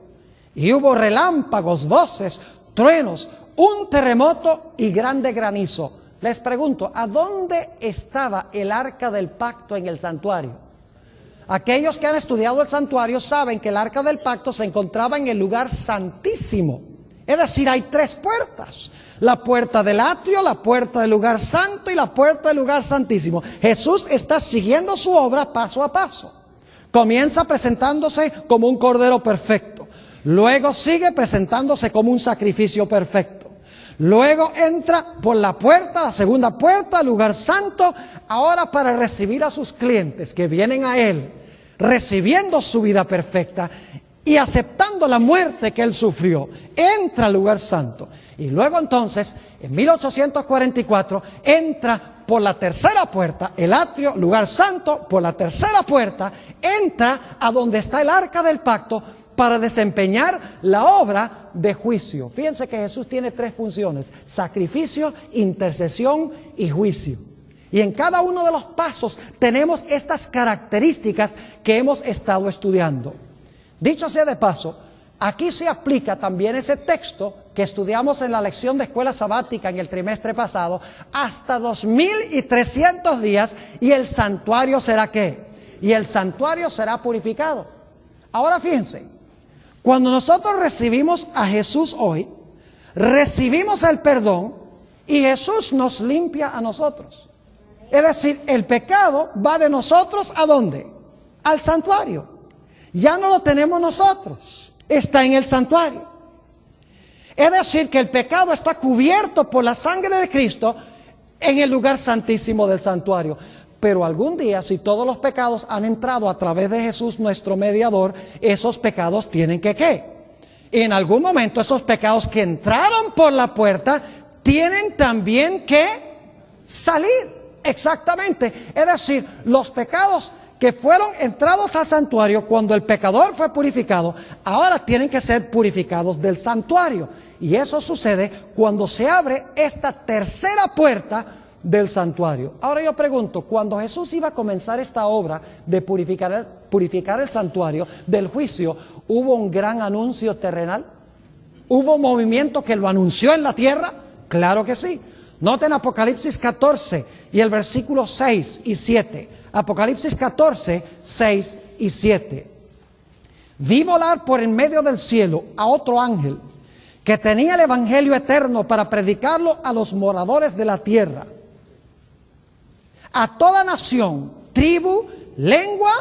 Y hubo relámpagos, voces, truenos, un terremoto y grande granizo. Les pregunto, ¿a dónde estaba el arca del pacto en el santuario? Aquellos que han estudiado el santuario saben que el arca del pacto se encontraba en el lugar santísimo. Es decir, hay tres puertas: la puerta del atrio, la puerta del lugar santo y la puerta del lugar santísimo. Jesús está siguiendo su obra paso a paso. Comienza presentándose como un cordero perfecto. Luego sigue presentándose como un sacrificio perfecto. Luego entra por la puerta, la segunda puerta, el lugar santo, ahora para recibir a sus clientes que vienen a Él, recibiendo su vida perfecta y aceptando la muerte que Él sufrió. Entra al lugar santo. Y luego entonces, en 1844, entra por la tercera puerta, el atrio, lugar santo, por la tercera puerta, entra a donde está el arca del pacto para desempeñar la obra de juicio. Fíjense que Jesús tiene tres funciones: sacrificio, intercesión y juicio. Y en cada uno de los pasos tenemos estas características que hemos estado estudiando. Dicho sea de paso, aquí se aplica también ese texto que estudiamos en la lección de escuela sabática en el trimestre pasado, hasta 2300 días, y el santuario será ¿qué? Y el santuario será purificado. Ahora fíjense, cuando nosotros recibimos a Jesús hoy, recibimos el perdón y Jesús nos limpia a nosotros. Es decir, el pecado va de nosotros ¿a dónde? Al santuario. Ya no lo tenemos nosotros, está en el santuario. Es decir, que el pecado está cubierto por la sangre de Cristo en el lugar santísimo del santuario. Pero algún día, si todos los pecados han entrado a través de Jesús, nuestro mediador, esos pecados tienen que ¿qué? En algún momento esos pecados que entraron por la puerta tienen también que salir. Exactamente. Es decir, los pecados que fueron entrados al santuario cuando el pecador fue purificado, ahora tienen que ser purificados del santuario. Y eso sucede cuando se abre esta tercera puerta del santuario. Ahora yo pregunto, cuando Jesús iba a comenzar esta obra de purificar el santuario del juicio, ¿hubo un gran anuncio terrenal? ¿Hubo un movimiento que lo anunció en la tierra? Claro que sí. Noten Apocalipsis 14 y el versículo 6 y 7. Apocalipsis 14, 6 y 7. Vi volar por en medio del cielo a otro ángel que tenía el evangelio eterno para predicarlo a los moradores de la tierra, a toda nación, tribu, lengua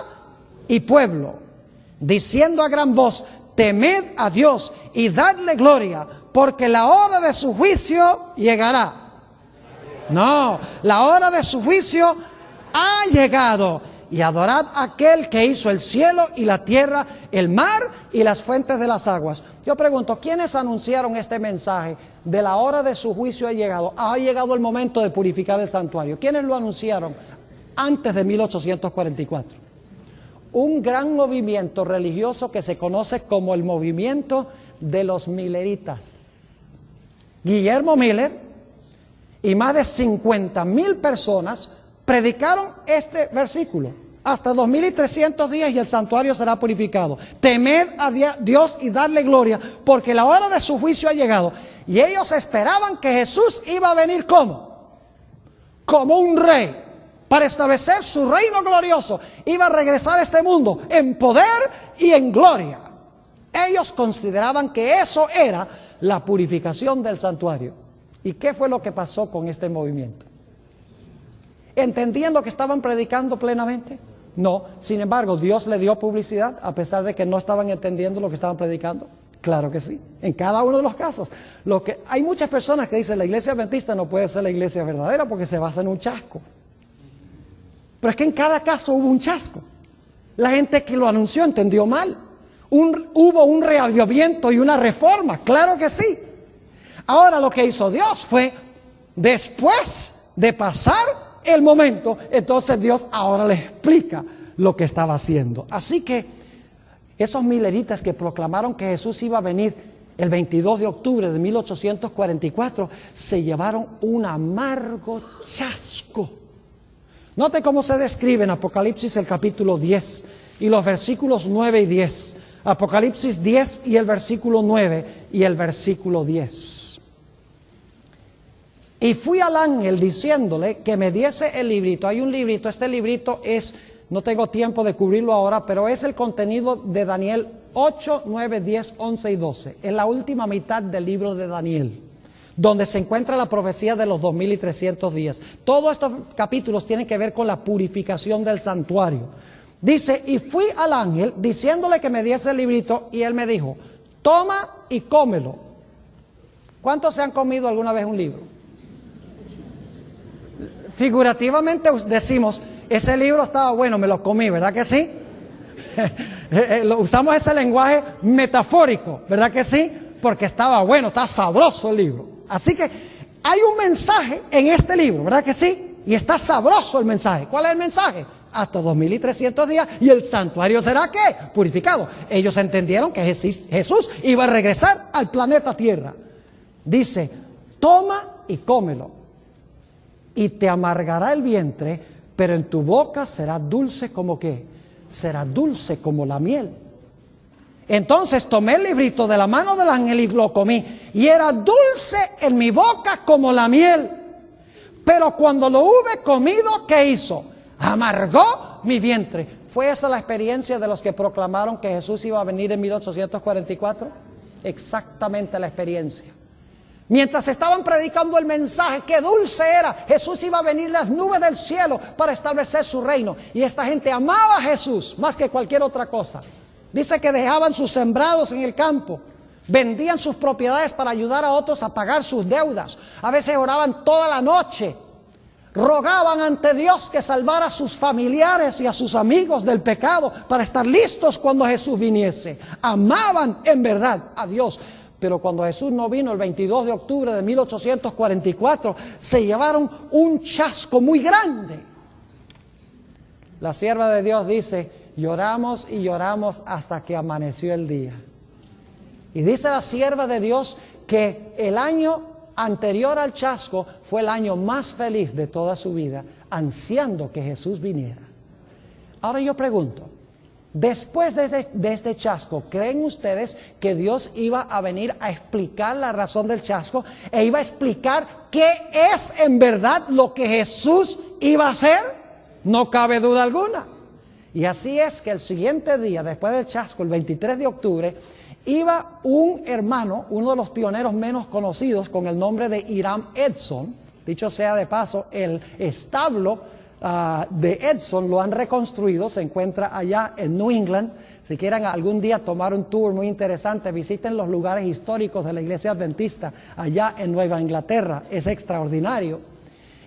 y pueblo, diciendo a gran voz: temed a Dios y dadle gloria, porque la hora de su juicio llegará. No, la hora de su juicio ha llegado. Y adorad a aquel que hizo el cielo y la tierra, el mar y las fuentes de las aguas. Yo pregunto, ¿quiénes anunciaron este mensaje de la hora de su juicio ha llegado? Ha llegado el momento de purificar el santuario. ¿Quiénes lo anunciaron antes de 1844? Un gran movimiento religioso que se conoce como el movimiento de los Milleritas. Guillermo Miller y más de 50,000 personas predicaron este versículo: hasta 2300 días y el santuario será purificado. Temed a Dios y darle gloria, porque la hora de su juicio ha llegado. Y ellos esperaban que Jesús iba a venir ¿cómo? Como un rey, para establecer su reino glorioso. Iba a regresar a este mundo en poder y en gloria. Ellos consideraban que eso era la purificación del santuario. ¿Y qué fue lo que pasó con este movimiento? ¿Entendiendo que estaban predicando plenamente? No. Sin embargo, Dios le dio publicidad a pesar de que no estaban entendiendo lo que estaban predicando. Claro que sí, en cada uno de los casos. Hay muchas personas que dicen: la iglesia adventista no puede ser la iglesia verdadera porque se basa en un chasco. Pero es que en cada caso hubo un chasco. La gente que lo anunció entendió mal. Hubo un reavivamiento y una reforma, claro que sí. Ahora lo que hizo Dios fue, después de pasar el momento, entonces Dios ahora le explica lo que estaba haciendo. Así que esos milleritas que proclamaron que Jesús iba a venir el 22 de octubre de 1844 se llevaron un amargo chasco. Note cómo se describe en Apocalipsis el capítulo 10 y los versículos 9 y 10. Apocalipsis 10 y el versículo 9 y el versículo 10. Y fui al ángel diciéndole que me diese el librito. Hay un librito, este librito es, no tengo tiempo de cubrirlo ahora, pero es el contenido de Daniel 8, 9, 10, 11 y 12. Es la última mitad del libro de Daniel, donde se encuentra la profecía de los 2300 días. Todos estos capítulos tienen que ver con la purificación del santuario. Dice: y fui al ángel diciéndole que me diese el librito, y él me dijo: toma y cómelo. ¿Cuántos se han comido alguna vez un libro? Figurativamente decimos: ese libro estaba bueno, me lo comí, ¿verdad que sí? Usamos ese lenguaje metafórico, ¿verdad que sí? Porque estaba bueno, estaba sabroso el libro. Así que hay un mensaje en este libro, ¿verdad que sí? Y está sabroso el mensaje. ¿Cuál es el mensaje? Hasta 2300 días y el santuario será ¿qué? Purificado. Ellos entendieron que Jesús iba a regresar al planeta Tierra. Dice: toma y cómelo, y te amargará el vientre, pero en tu boca será dulce como ¿qué? Será dulce como la miel. Entonces tomé el librito de la mano del ángel y lo comí, y era dulce en mi boca como la miel. Pero cuando lo hube comido, ¿qué hizo? Amargó mi vientre. ¿Fue esa la experiencia de los que proclamaron que Jesús iba a venir en 1844? Exactamente la experiencia. Mientras estaban predicando el mensaje, qué dulce era, Jesús iba a venir en las nubes del cielo para establecer su reino. Y esta gente amaba a Jesús más que cualquier otra cosa. Dice que dejaban sus sembrados en el campo, vendían sus propiedades para ayudar a otros a pagar sus deudas. A veces oraban toda la noche, rogaban ante Dios que salvara a sus familiares y a sus amigos del pecado para estar listos cuando Jesús viniese. Amaban en verdad a Dios. Pero cuando Jesús no vino el 22 de octubre de 1844, se llevaron un chasco muy grande. La sierva de Dios dice: lloramos y lloramos hasta que amaneció el día. Y dice la sierva de Dios que el año anterior al chasco fue el año más feliz de toda su vida, ansiando que Jesús viniera. Ahora yo pregunto, después de este chasco, ¿creen ustedes que Dios iba a venir a explicar la razón del chasco e iba a explicar qué es en verdad lo que Jesús iba a hacer? No cabe duda alguna. Y así es que el siguiente día, después del chasco, el 23 de octubre, iba un hermano, uno de los pioneros menos conocidos, con el nombre de Hiram Edson. Dicho sea de paso, el establo de Edson lo han reconstruido, se encuentra allá en New England. Si quieren algún día tomar un tour muy interesante, visiten los lugares históricos de la iglesia adventista allá en Nueva Inglaterra, es extraordinario.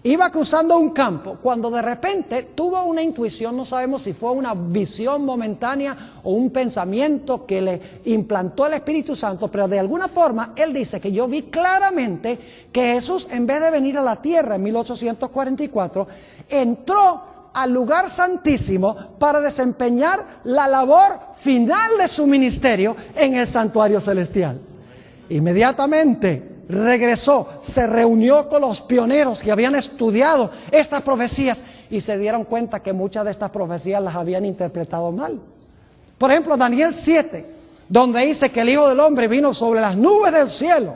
Iba cruzando un campo cuando de repente tuvo una intuición, no sabemos si fue una visión momentánea o un pensamiento que le implantó el Espíritu Santo, pero de alguna forma él dice que yo vi claramente que Jesús, en vez de venir a la tierra en 1844, entró al lugar santísimo para desempeñar la labor final de su ministerio en el santuario celestial. Inmediatamente regresó, se reunió con los pioneros que habían estudiado estas profecías y se dieron cuenta que muchas de estas profecías las habían interpretado mal. Por ejemplo, Daniel 7, donde dice que el Hijo del Hombre vino sobre las nubes del cielo.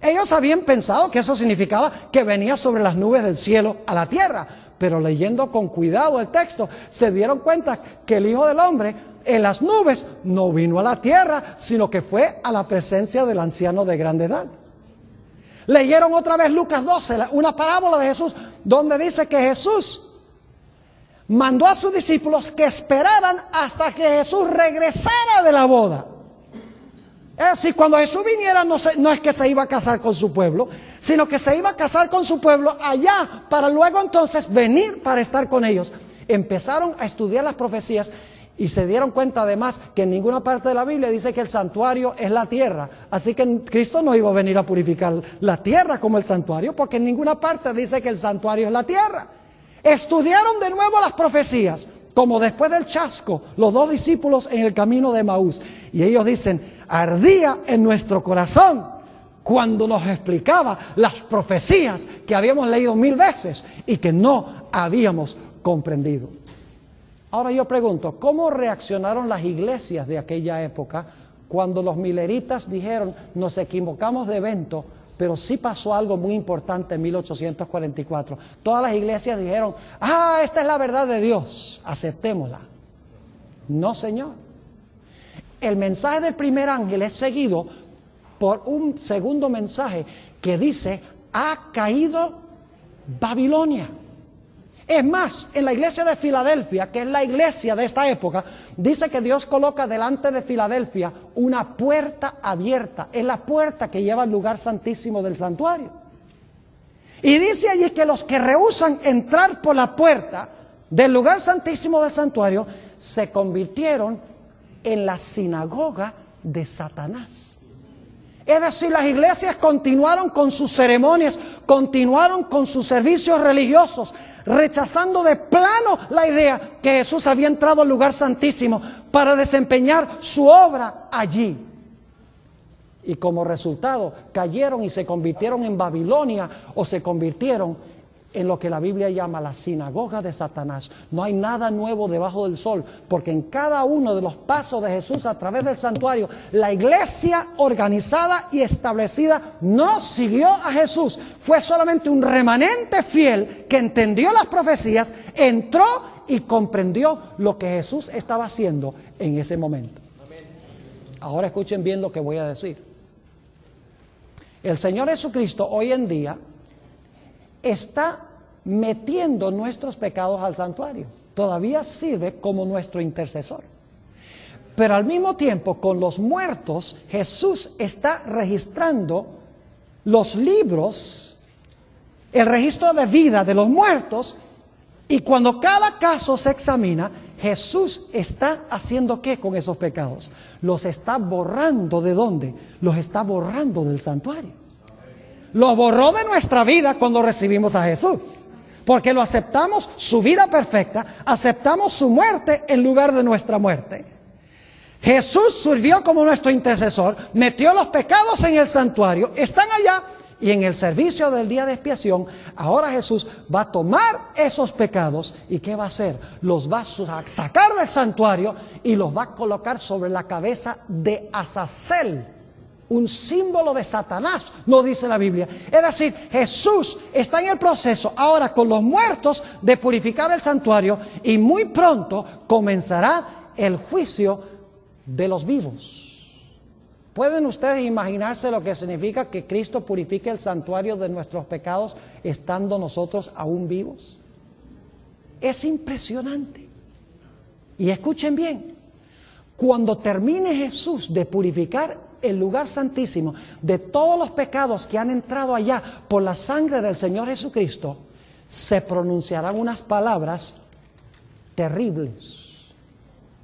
Ellos habían pensado que eso significaba que venía sobre las nubes del cielo a la tierra, pero leyendo con cuidado el texto, se dieron cuenta que el Hijo del Hombre en las nubes no vino a la tierra, sino que fue a la presencia del anciano de grande edad. Leyeron otra vez Lucas 12, una parábola de Jesús, donde dice que Jesús mandó a sus discípulos que esperaran hasta que Jesús regresara de la boda. Es decir, cuando Jesús viniera no es que se iba a casar con su pueblo, sino que se iba a casar con su pueblo allá para luego entonces venir para estar con ellos. Empezaron a estudiar las profecías y se dieron cuenta además que en ninguna parte de la Biblia dice que el santuario es la tierra. Así que Cristo no iba a venir a purificar la tierra como el santuario, porque en ninguna parte dice que el santuario es la tierra. Estudiaron de nuevo las profecías, como después del chasco, los dos discípulos en el camino de Emaús. Y ellos dicen: ardía en nuestro corazón cuando nos explicaba las profecías que habíamos leído 1000 veces y que no habíamos comprendido. Ahora yo pregunto, ¿cómo reaccionaron las iglesias de aquella época cuando los mileritas dijeron: nos equivocamos de evento, pero sí pasó algo muy importante en 1844? Todas las iglesias dijeron: esta es la verdad de Dios, aceptémosla. No, señor. El mensaje del primer ángel es seguido por un segundo mensaje que dice: ha caído Babilonia. Es más, en la iglesia de Filadelfia, que es la iglesia de esta época, dice que Dios coloca delante de Filadelfia una puerta abierta. Es la puerta que lleva al lugar santísimo del santuario. Y dice allí que los que rehúsan entrar por la puerta del lugar santísimo del santuario se convirtieron en la sinagoga de Satanás. Es decir, las iglesias continuaron con sus ceremonias, continuaron con sus servicios religiosos, rechazando de plano la idea que Jesús había entrado al lugar santísimo para desempeñar su obra allí. Y como resultado cayeron y se convirtieron en Babilonia, o se convirtieron en lo que la Biblia llama la sinagoga de Satanás. No hay nada nuevo debajo del sol, porque en cada uno de los pasos de Jesús a través del santuario, la iglesia organizada y establecida no siguió a Jesús. Fue solamente un remanente fiel que entendió las profecías, entró y comprendió lo que Jesús estaba haciendo en ese momento. Ahora escuchen bien lo que voy a decir. El Señor Jesucristo hoy en día está metiendo nuestros pecados al santuario. Todavía sirve como nuestro intercesor. Pero al mismo tiempo, con los muertos, Jesús está registrando los libros, el registro de vida de los muertos, y cuando cada caso se examina, Jesús está haciendo ¿qué con esos pecados? Los está borrando. ¿De dónde? Los está borrando del santuario. Lo borró de nuestra vida cuando recibimos a Jesús, porque lo aceptamos, su vida perfecta, aceptamos su muerte en lugar de nuestra muerte. Jesús sirvió como nuestro intercesor, metió los pecados en el santuario, están allá, y en el servicio del día de expiación, ahora Jesús va a tomar esos pecados, ¿y qué va a hacer? Los va a sacar del santuario y los va a colocar sobre la cabeza de Azazel, un símbolo de Satanás, no dice la Biblia. Es decir, Jesús está en el proceso ahora con los muertos de purificar el santuario, y muy pronto comenzará el juicio de los vivos. ¿Pueden ustedes imaginarse lo que significa que Cristo purifique el santuario de nuestros pecados estando nosotros aún vivos? Es impresionante. Y escuchen bien, cuando termine Jesús de purificar el lugar santísimo de todos los pecados que han entrado allá por la sangre del Señor Jesucristo, se pronunciarán unas palabras terribles.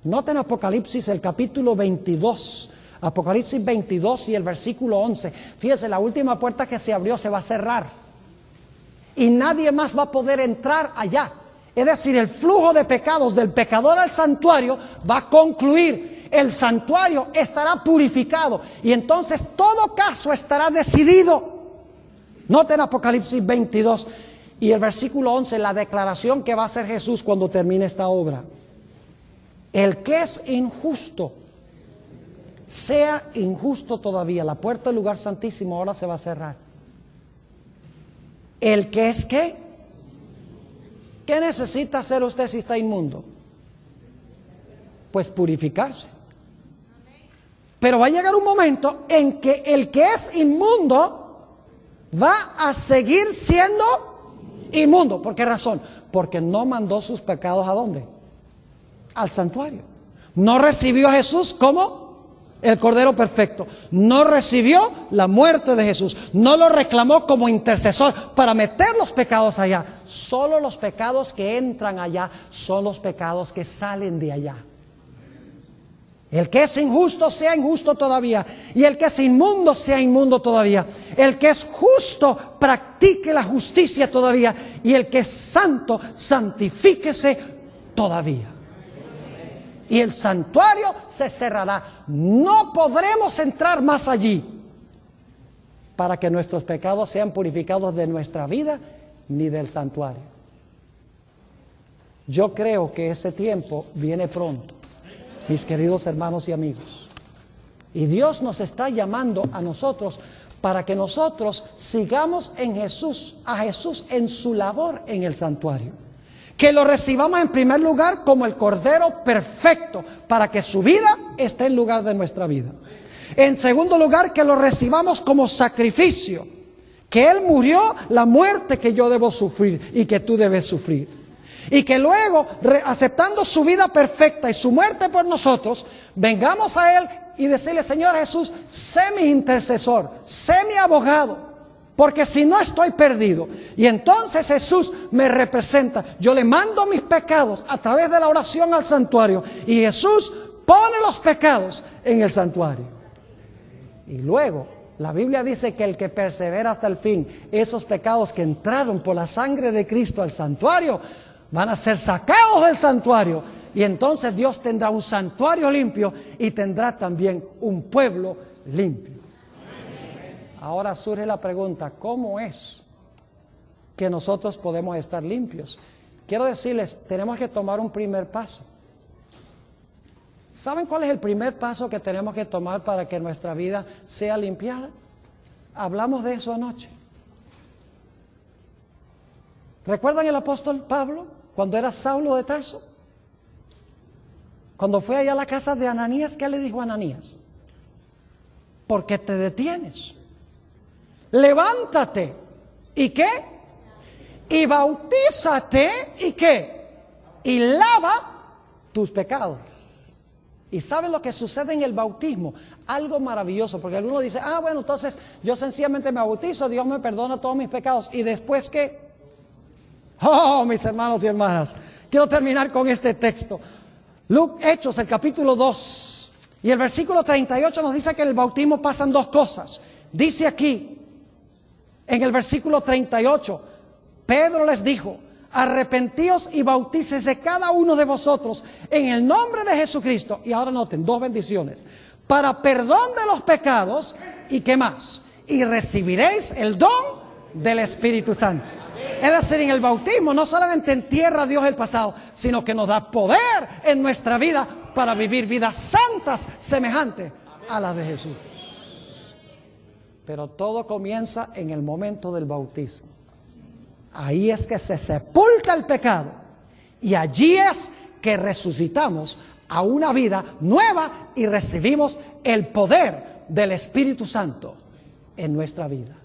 Noten Apocalipsis, el capítulo 22, Apocalipsis 22 y el versículo 11. Fíjense, la última puerta que se abrió se va a cerrar y nadie más va a poder entrar allá. Es decir, el flujo de pecados del pecador al santuario va a concluir. El santuario estará purificado y entonces todo caso estará decidido. Noten Apocalipsis 22 y el versículo 11, la declaración que va a hacer Jesús cuando termine esta obra. El que es injusto, sea injusto todavía. La puerta del lugar santísimo ahora se va a cerrar. El que es ¿qué? ¿Qué necesita hacer usted si está inmundo? Pues purificarse. Pero va a llegar un momento en que el que es inmundo va a seguir siendo inmundo. ¿Por qué razón? Porque no mandó sus pecados ¿a dónde? Al santuario. No recibió a Jesús como el Cordero Perfecto. No recibió la muerte de Jesús. No lo reclamó como intercesor para meter los pecados allá. Solo los pecados que entran allá son los pecados que salen de allá. El que es injusto sea injusto todavía, y el que es inmundo sea inmundo todavía. El que es justo practique la justicia todavía, y el que es santo santifíquese todavía. Y el santuario se cerrará. No podremos entrar más allí para que nuestros pecados sean purificados de nuestra vida ni del santuario. Yo creo que ese tiempo viene pronto, mis queridos hermanos y amigos. Y Dios nos está llamando a nosotros para que nosotros sigamos en Jesús, a Jesús en su labor en el santuario. Que lo recibamos en primer lugar como el Cordero perfecto, para que su vida esté en lugar de nuestra vida. En segundo lugar, que lo recibamos como sacrificio, que Él murió la muerte que yo debo sufrir y que tú debes sufrir. Y que luego, aceptando su vida perfecta y su muerte por nosotros, vengamos a Él y decirle: Señor Jesús, sé mi intercesor, sé mi abogado, porque si no estoy perdido. Y entonces Jesús me representa. Yo le mando mis pecados a través de la oración al santuario, y Jesús pone los pecados en el santuario. Y luego la Biblia dice que el que persevera hasta el fin, esos pecados que entraron por la sangre de Cristo al santuario, van a ser sacados del santuario, y entonces Dios tendrá un santuario limpio y tendrá también un pueblo limpio. Ahora surge la pregunta: ¿cómo es que nosotros podemos estar limpios. Quiero decirles, tenemos que tomar un primer paso. ¿Saben cuál es el primer paso que tenemos que tomar para que nuestra vida sea limpiada? Hablamos de eso anoche. ¿Recuerdan el apóstol Pablo cuando era Saulo de Tarso? Cuando fue allá a la casa de Ananías, ¿qué le dijo a Ananías? ¿Por qué te detienes? Levántate. ¿Y qué? Y bautízate. ¿Y qué? Y lava tus pecados. ¿Y saben lo que sucede en el bautismo? Algo maravilloso, porque alguno dice, bueno, entonces yo sencillamente me bautizo, Dios me perdona todos mis pecados. ¿Y después qué? Oh, mis hermanos y hermanas, quiero terminar con este texto. Hechos, el capítulo 2 y el versículo 38 nos dice que en el bautismo pasan dos cosas. Dice aquí, en el versículo 38, Pedro les dijo, arrepentíos y bautícese cada uno de vosotros en el nombre de Jesucristo. Y ahora noten, dos bendiciones. Para perdón de los pecados, ¿y qué más? Y recibiréis el don del Espíritu Santo. Es decir, en el bautismo no solamente entierra a Dios el pasado, sino que nos da poder en nuestra vida para vivir vidas santas semejantes a las de Jesús. Pero todo comienza en el momento del bautismo. Ahí es que se sepulta el pecado y allí es que resucitamos a una vida nueva y recibimos el poder del Espíritu Santo en nuestra vida.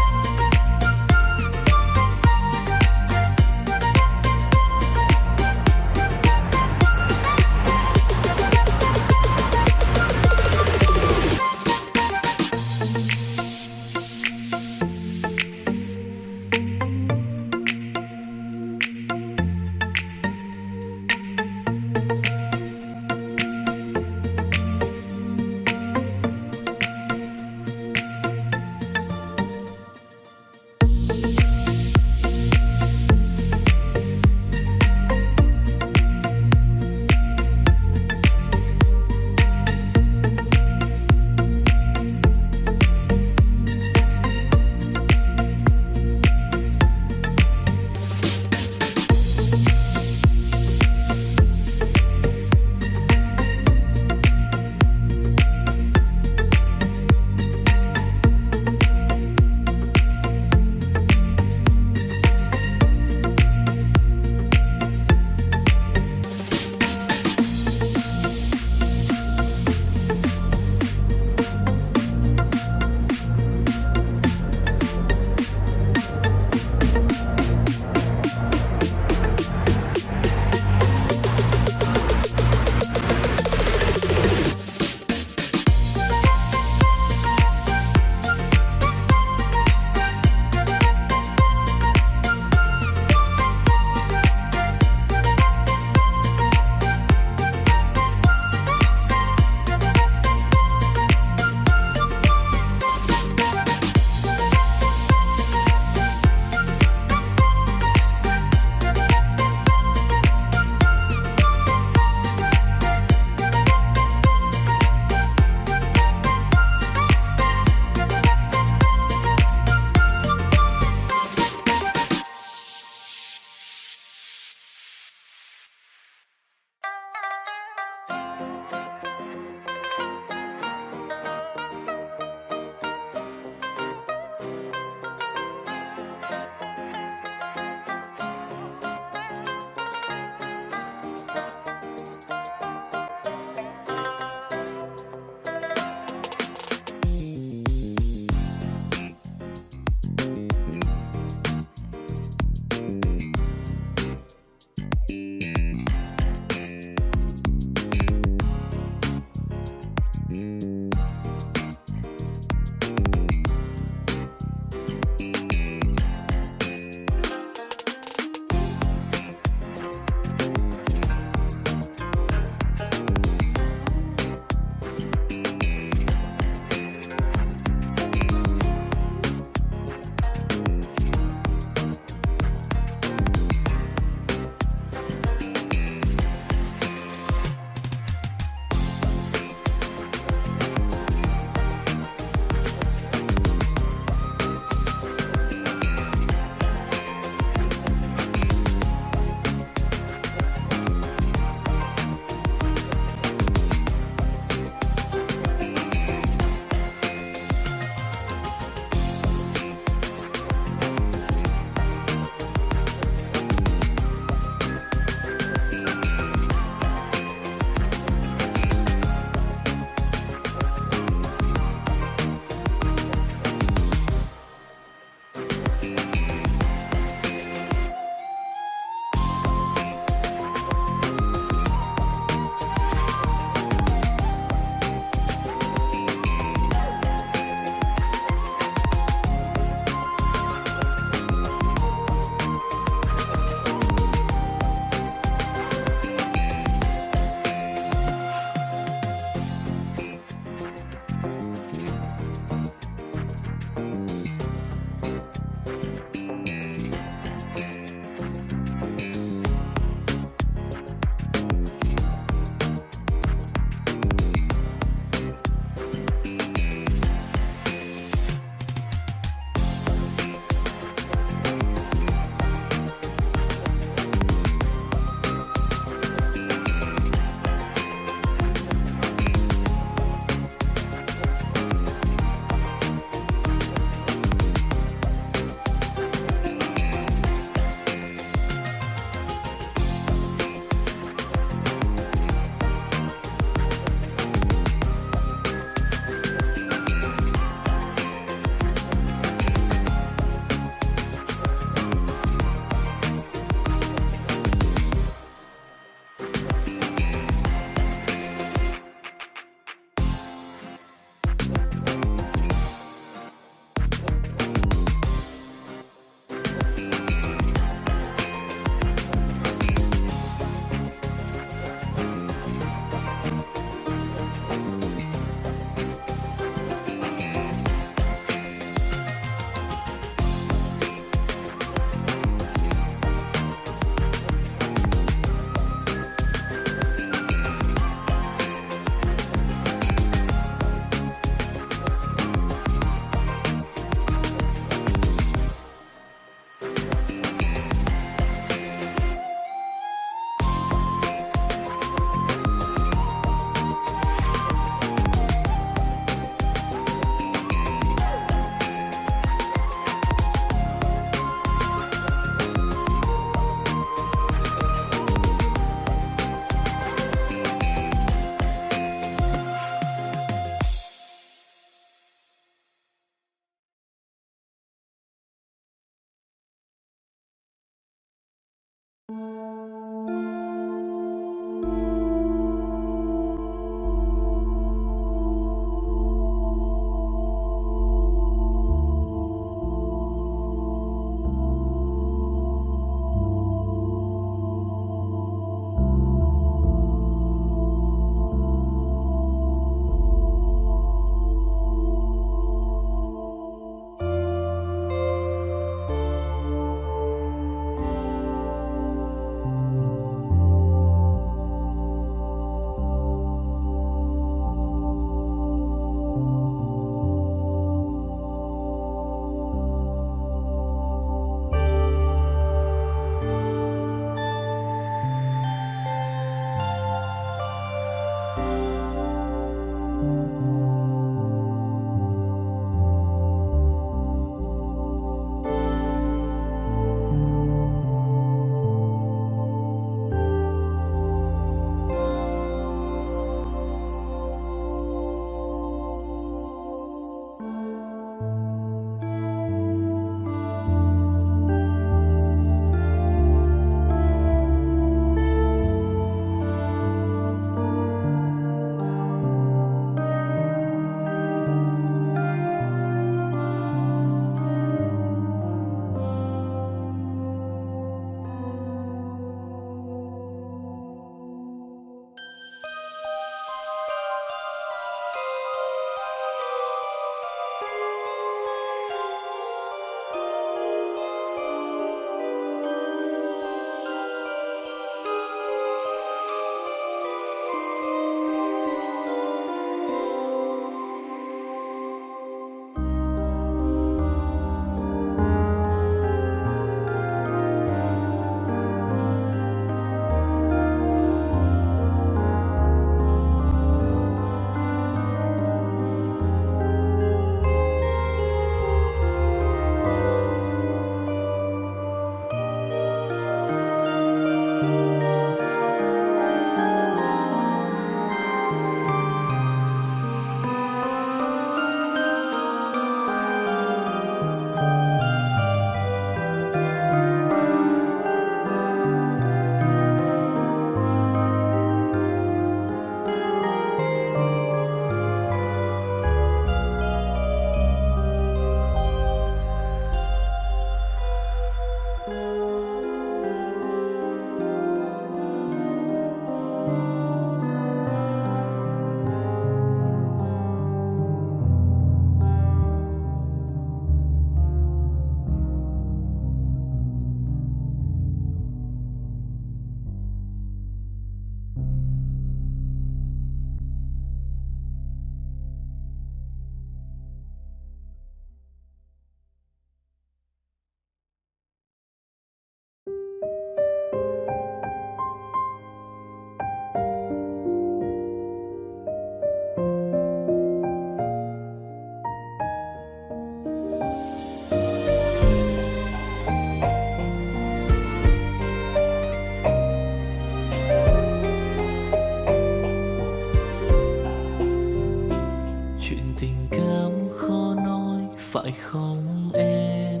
phải không em?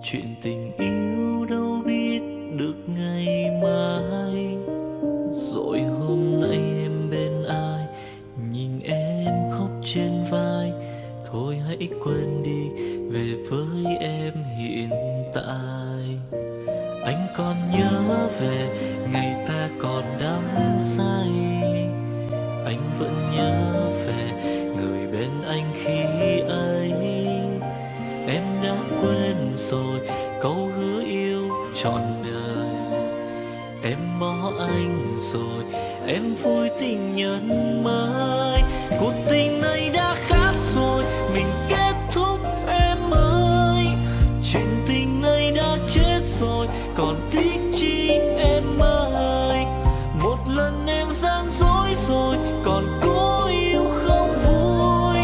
Chuyện tình yêu đâu biết được ngày mai. Rồi hôm nay em bên ai, nhìn em khóc trên vai. Thôi hãy quên đi, về với em hiện tại. Anh còn nhớ về ngày ta còn đắm say. Anh vẫn nhớ về người bên anh khi ấy. Em đã quên rồi câu hứa yêu trọn đời. Em bỏ anh rồi, em vui tình nhân mới. Cuộc tình này đã khác rồi, mình kết thúc em ơi. Chuyện tình này đã chết rồi, còn tiếc chi em ơi. Một lần em gian dối rồi, còn cố yêu không vui.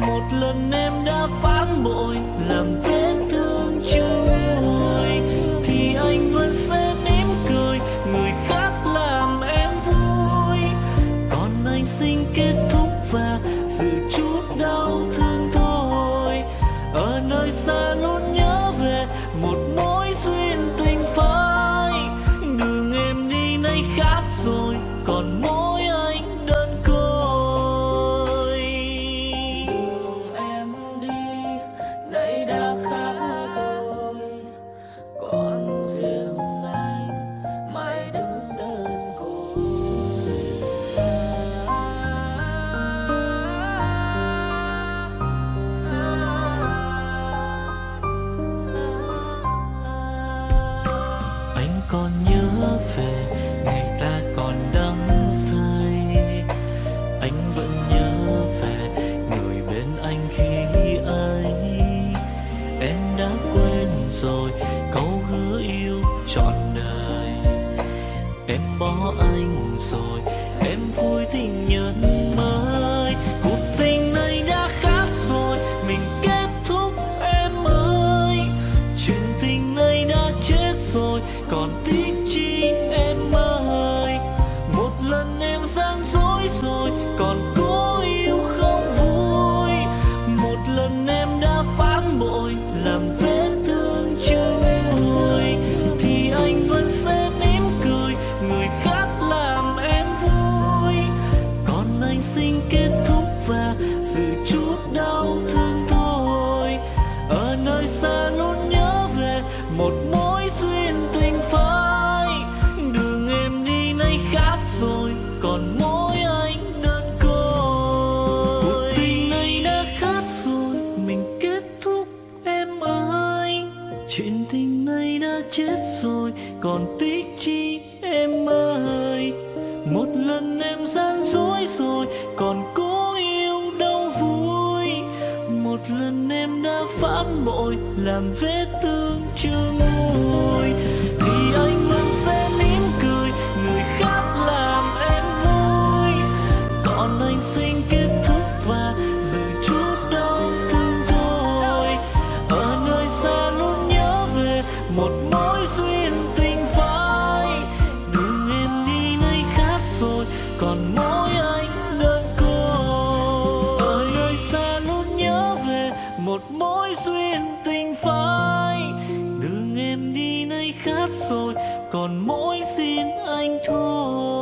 Một lần em đã phản bội, làm vết thương chưa nguôi. Thì anh vẫn sẽ mỉm cười, người khác làm em vui. Còn anh xin kết thúc và giữ chút đau thương thôi. Ở nơi xa luôn nhớ về một mối duyên tình phai. gian dối rồi, còn cố yêu không vui. Một lần em đã phản bội, làm vết thương chưa nguôi, thì anh vẫn sẽ mỉm cười, người khác làm em vui. Còn anh xin kết thúc và giữ chút đau thương thôi. Ở nơi xa luôn nhớ về một mối duyên tình phai. Đường em đi nay khác rồi, còn mỗi anh đơn côi. Cuộc tình này đã khác rồi, mình kết thúc em ơi. Chuyện tình này đã chết rồi, còn tiếc chi em ơi. Một lần em gian dối rồi, còn cố yêu đâu vui. Một lần em đã phản bội, làm vết thương chưa nguôi, thì anh vẫn sẽ mỉm cười, người khác làm em vui. Còn anh xin kết thúc và giữ chút đau thương thôi. Ở nơi xa luôn nhớ về một mối duyên tình phai. Đường em đi nay khác rồi, còn mỗi anh đơn côi. Ở nơi xa luôn nhớ về một mối duyên tình phai. Đường em đi nay khác rồi, còn mỗi xin anh thôi.